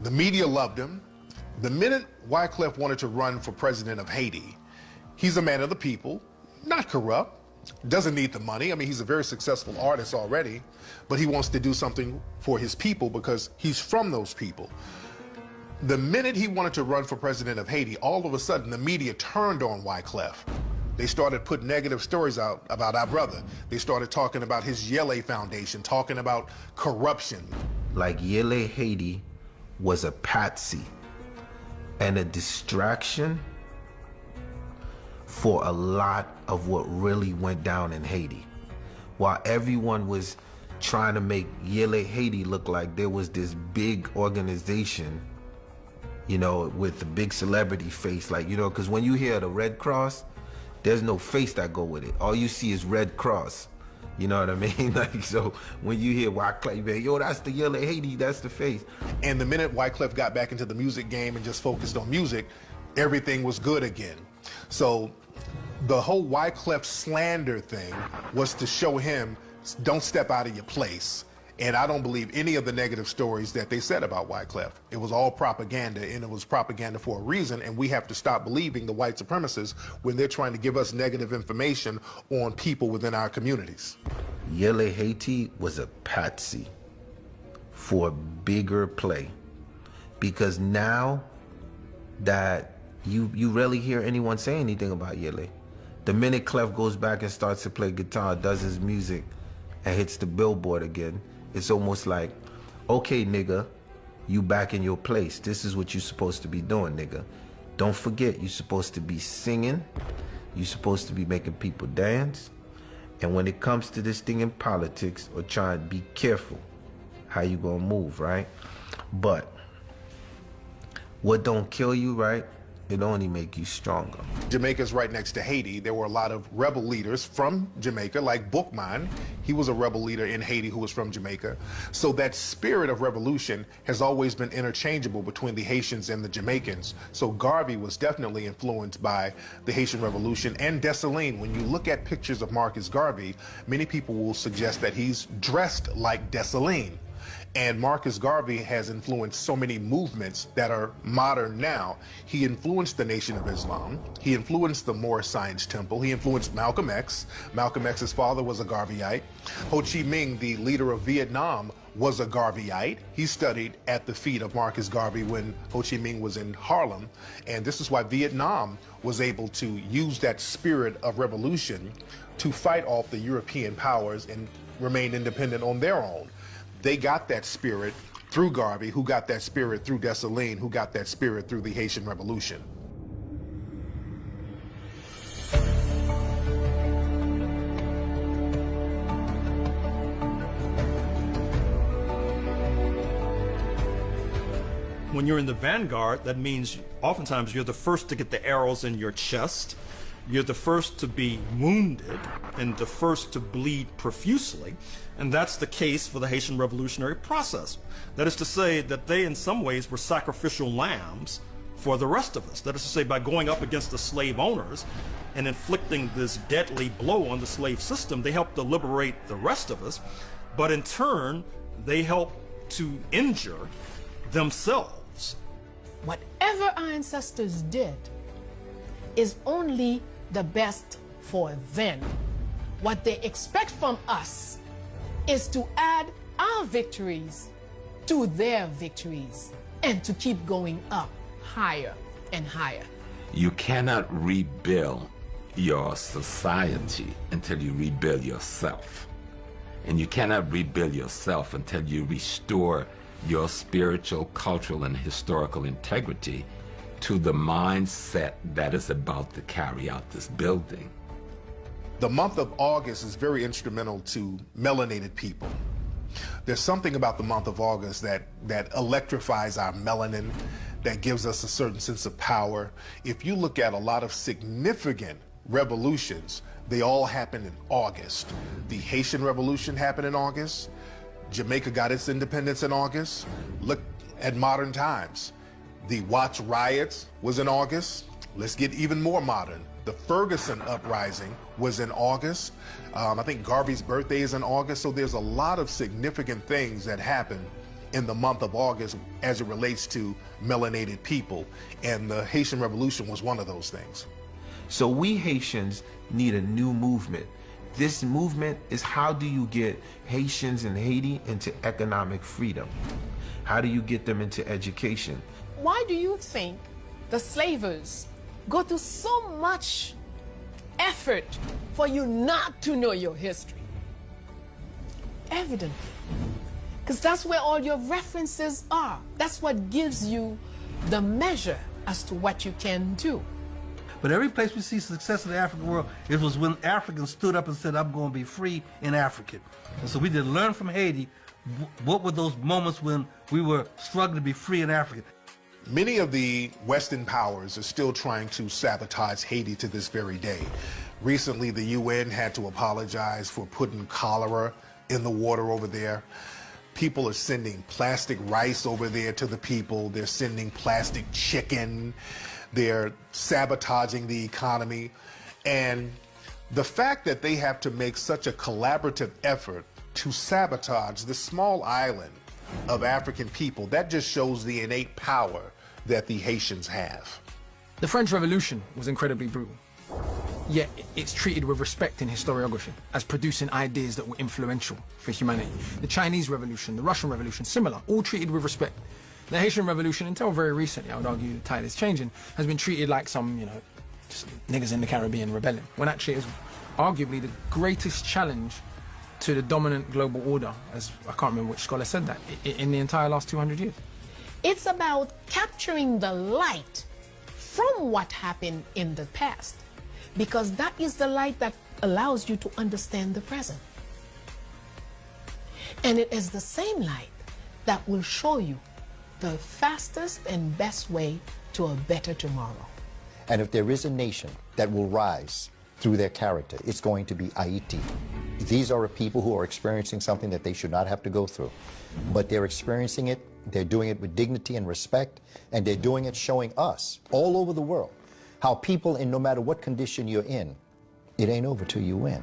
the media loved him. The minute Wyclef wanted to run for president of Haiti, he's a man of the people, not corrupt, doesn't need the money. I mean, he's a very successful artist already, but he wants to do something for his people because he's from those people. The minute he wanted to run for president of Haiti, all of a sudden the media turned on Wyclef. They started putting negative stories out about our brother. They started talking about his Yele Foundation, talking about corruption. Like Yele Haiti was a patsy and a distraction for a lot of what really went down in Haiti. While everyone was trying to make Yele Haiti look like there was this big organization, you know, with the big celebrity face, like, you know, because when you hear the Red Cross, there's no face that go with it. All you see is Red Cross. You know what I mean? Like, so when you hear Wyclef, yo, that's the Yele Haiti, that's the face. And the minute Wyclef got back into the music game and just focused on music, everything was good again. So the whole Wyclef slander thing was to show him, don't step out of your place. And I don't believe any of the negative stories that they said about Wyclef. It was all propaganda, and it was propaganda for a reason, and we have to stop believing the white supremacists when they're trying to give us negative information on people within our communities. Yele Haiti was a patsy for bigger play, because now that you rarely hear anyone say anything about Yele. The minute Clef goes back and starts to play guitar, does his music, and hits the billboard again, it's almost like, okay, nigga, you back in your place. This is what you're supposed to be doing, nigga. Don't forget, you're supposed to be singing. You're supposed to be making people dance. And when it comes to this thing in politics, or trying to be careful how you gonna move, right? But what don't kill you, right? It only make you stronger. Jamaica's right next to Haiti. There were a lot of rebel leaders from Jamaica, like Bookman. He was a rebel leader in Haiti who was from Jamaica. So that spirit of revolution has always been interchangeable between the Haitians and the Jamaicans. So Garvey was definitely influenced by the Haitian Revolution and Dessalines. When you look at pictures of Marcus Garvey, many people will suggest that he's dressed like Dessalines. And Marcus Garvey has influenced so many movements that are modern now. He influenced the Nation of Islam. He influenced the Moorish Science Temple. He influenced Malcolm X. Malcolm X's father was a Garveyite. Ho Chi Minh, the leader of Vietnam, was a Garveyite. He studied at the feet of Marcus Garvey when Ho Chi Minh was in Harlem. And this is why Vietnam was able to use that spirit of revolution to fight off the European powers and remain independent on their own. They got that spirit through Garvey, who got that spirit through Dessalines, who got that spirit through the Haitian Revolution. When you're in the vanguard, that means oftentimes you're the first to get the arrows in your chest. You're the first to be wounded and the first to bleed profusely. And that's the case for the Haitian revolutionary process. That is to say that they in some ways were sacrificial lambs for the rest of us. That is to say, by going up against the slave owners and inflicting this deadly blow on the slave system, they helped to liberate the rest of us. But in turn, they helped to injure themselves. Whatever our ancestors did is only the best for them. What they expect from us is to add our victories to their victories and to keep going up higher and higher. You cannot rebuild your society until you rebuild yourself. And you cannot rebuild yourself until you restore your spiritual, cultural, and historical integrity to the mindset that is about to carry out this building. The month of August is very instrumental to melanated people. There's something about the month of August that electrifies our melanin, that gives us a certain sense of power. If you look at a lot of significant revolutions, they all happened in August. The Haitian Revolution happened in August. Jamaica got its independence in August. Look at modern times. The Watts riots was in August. Let's get even more modern. The Ferguson uprising was in August. I think Garvey's birthday is in August. So there's a lot of significant things that happen in the month of August as it relates to melanated people. And the Haitian Revolution was one of those things. So we Haitians need a new movement. This movement is, how do you get Haitians in Haiti into economic freedom? How do you get them into education? Why do you think the slavers go through so much effort for you not to know your history? Evidently. Because that's where all your references are. That's what gives you the measure as to what you can do. But every place we see success in the African world, it was when Africans stood up and said, I'm going to be free and African. And so we did learn from Haiti. What were those moments when we were struggling to be free and African? Many of the Western powers are still trying to sabotage Haiti to this very day. Recently, the UN had to apologize for putting cholera in the water over there. People are sending plastic rice over there to the people. They're sending plastic chicken. They're sabotaging the economy. And the fact that they have to make such a collaborative effort to sabotage the small island of African people, that just shows the innate power that the Haitians have. The French Revolution was incredibly brutal, yet it's treated with respect in historiography as producing ideas that were influential for humanity. The Chinese Revolution, the Russian Revolution, similar, all treated with respect. The Haitian Revolution, until very recently, I would argue the tide is changing, has been treated like some, just niggas in the Caribbean rebelling, when actually it is arguably the greatest challenge to the dominant global order, as I can't remember which scholar said that, in the entire last 200 years. It's about capturing the light from what happened in the past, because that is the light that allows you to understand the present. And it is the same light that will show you the fastest and best way to a better tomorrow. And if there is a nation that will rise through their character, it's going to be Haiti. These are a people who are experiencing something that they should not have to go through. But they're experiencing it, they're doing it with dignity and respect, and they're doing it showing us, all over the world, how people, in no matter what condition you're in, it ain't over till you win.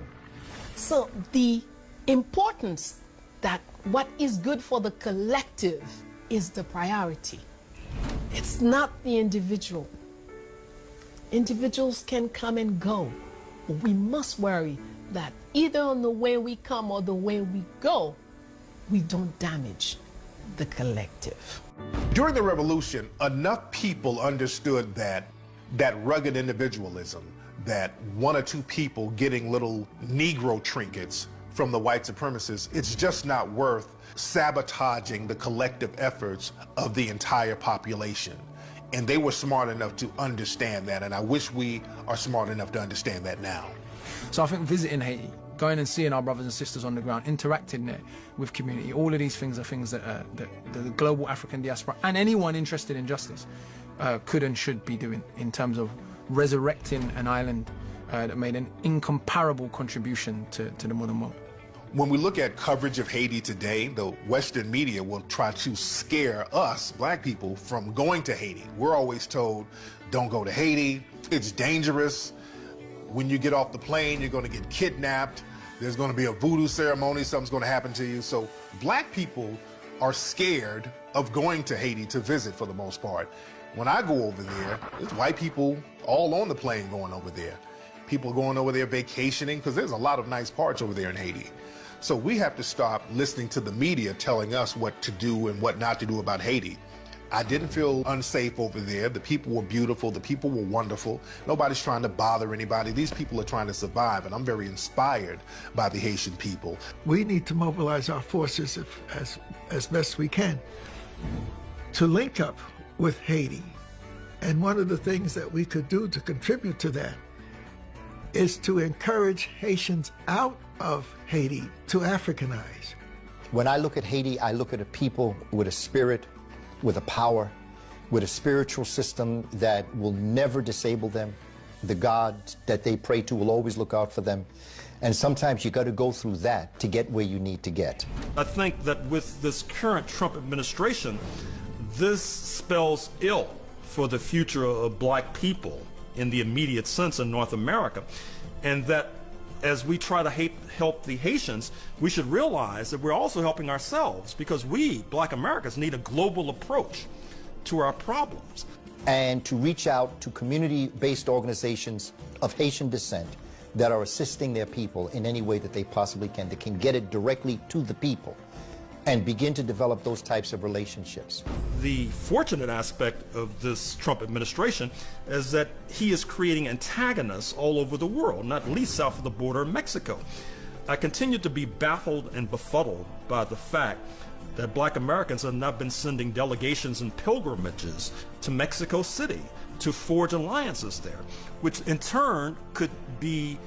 So the importance that what is good for the collective is the priority. It's not the individual. Individuals can come and go, but we must worry that either on the way we come or the way we go, we don't damage the collective. During the revolution, enough people understood that rugged individualism, that one or two people getting little Negro trinkets from the white supremacists, it's just not worth sabotaging the collective efforts of the entire population. And they were smart enough to understand that, and I wish we are smart enough to understand that now. So I think visiting Haiti, going and seeing our brothers and sisters on the ground, interacting there with community, all of these things are things that the global African diaspora and anyone interested in justice could and should be doing in terms of resurrecting an island that made an incomparable contribution to the modern world. When we look at coverage of Haiti today, the Western media will try to scare us, black people, from going to Haiti. We're always told, don't go to Haiti, it's dangerous. When you get off the plane, you're going to get kidnapped. There's going to be a voodoo ceremony, something's going to happen to you. So black people are scared of going to Haiti to visit for the most part. When I go over there, there's white people all on the plane going over there. People going over there vacationing, because there's a lot of nice parts over there in Haiti. So we have to stop listening to the media telling us what to do and what not to do about Haiti. I didn't feel unsafe over there. The people were beautiful. The people were wonderful. Nobody's trying to bother anybody. These people are trying to survive, and I'm very inspired by the Haitian people. We need to mobilize our forces as best we can to link up with Haiti. And one of the things that we could do to contribute to that is to encourage Haitians out of Haiti to Africanize. When I look at Haiti, I look at a people with a spirit, with a power, with a spiritual system that will never disable them. The God that they pray to will always look out for them. And sometimes you got to go through that to get where you need to get. I think that with this current Trump administration, this spells ill for the future of black people in the immediate sense in North America. And that as we try to help the Haitians, we should realize that we're also helping ourselves, because we, black Americans, need a global approach to our problems. And to reach out to community-based organizations of Haitian descent that are assisting their people in any way that they possibly can, that can get it directly to the people and begin to develop those types of relationships. The fortunate aspect of this Trump administration is that he is creating antagonists all over the world, not least south of the border of Mexico. I continue to be baffled and befuddled by the fact that black Americans have not been sending delegations and pilgrimages to Mexico City to forge alliances there, which in turn could be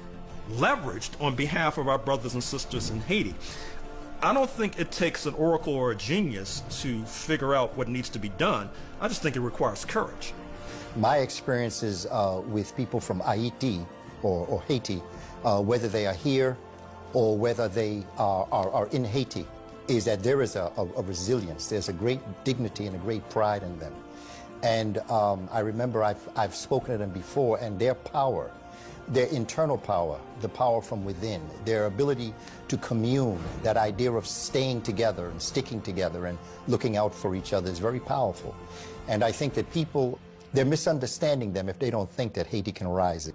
leveraged on behalf of our brothers and sisters in Haiti. I don't think it takes an oracle or a genius to figure out what needs to be done. I just think it requires courage. My experiences with people from Haiti or Haiti, whether they are here or whether they are in Haiti, is that there is a resilience. There's a great dignity and a great pride in them. And I remember I've spoken to them before, and their power, their internal power, the power from within, their ability to commune, that idea of staying together and sticking together and looking out for each other is very powerful. And I think that people, they're misunderstanding them if they don't think that Haiti can rise.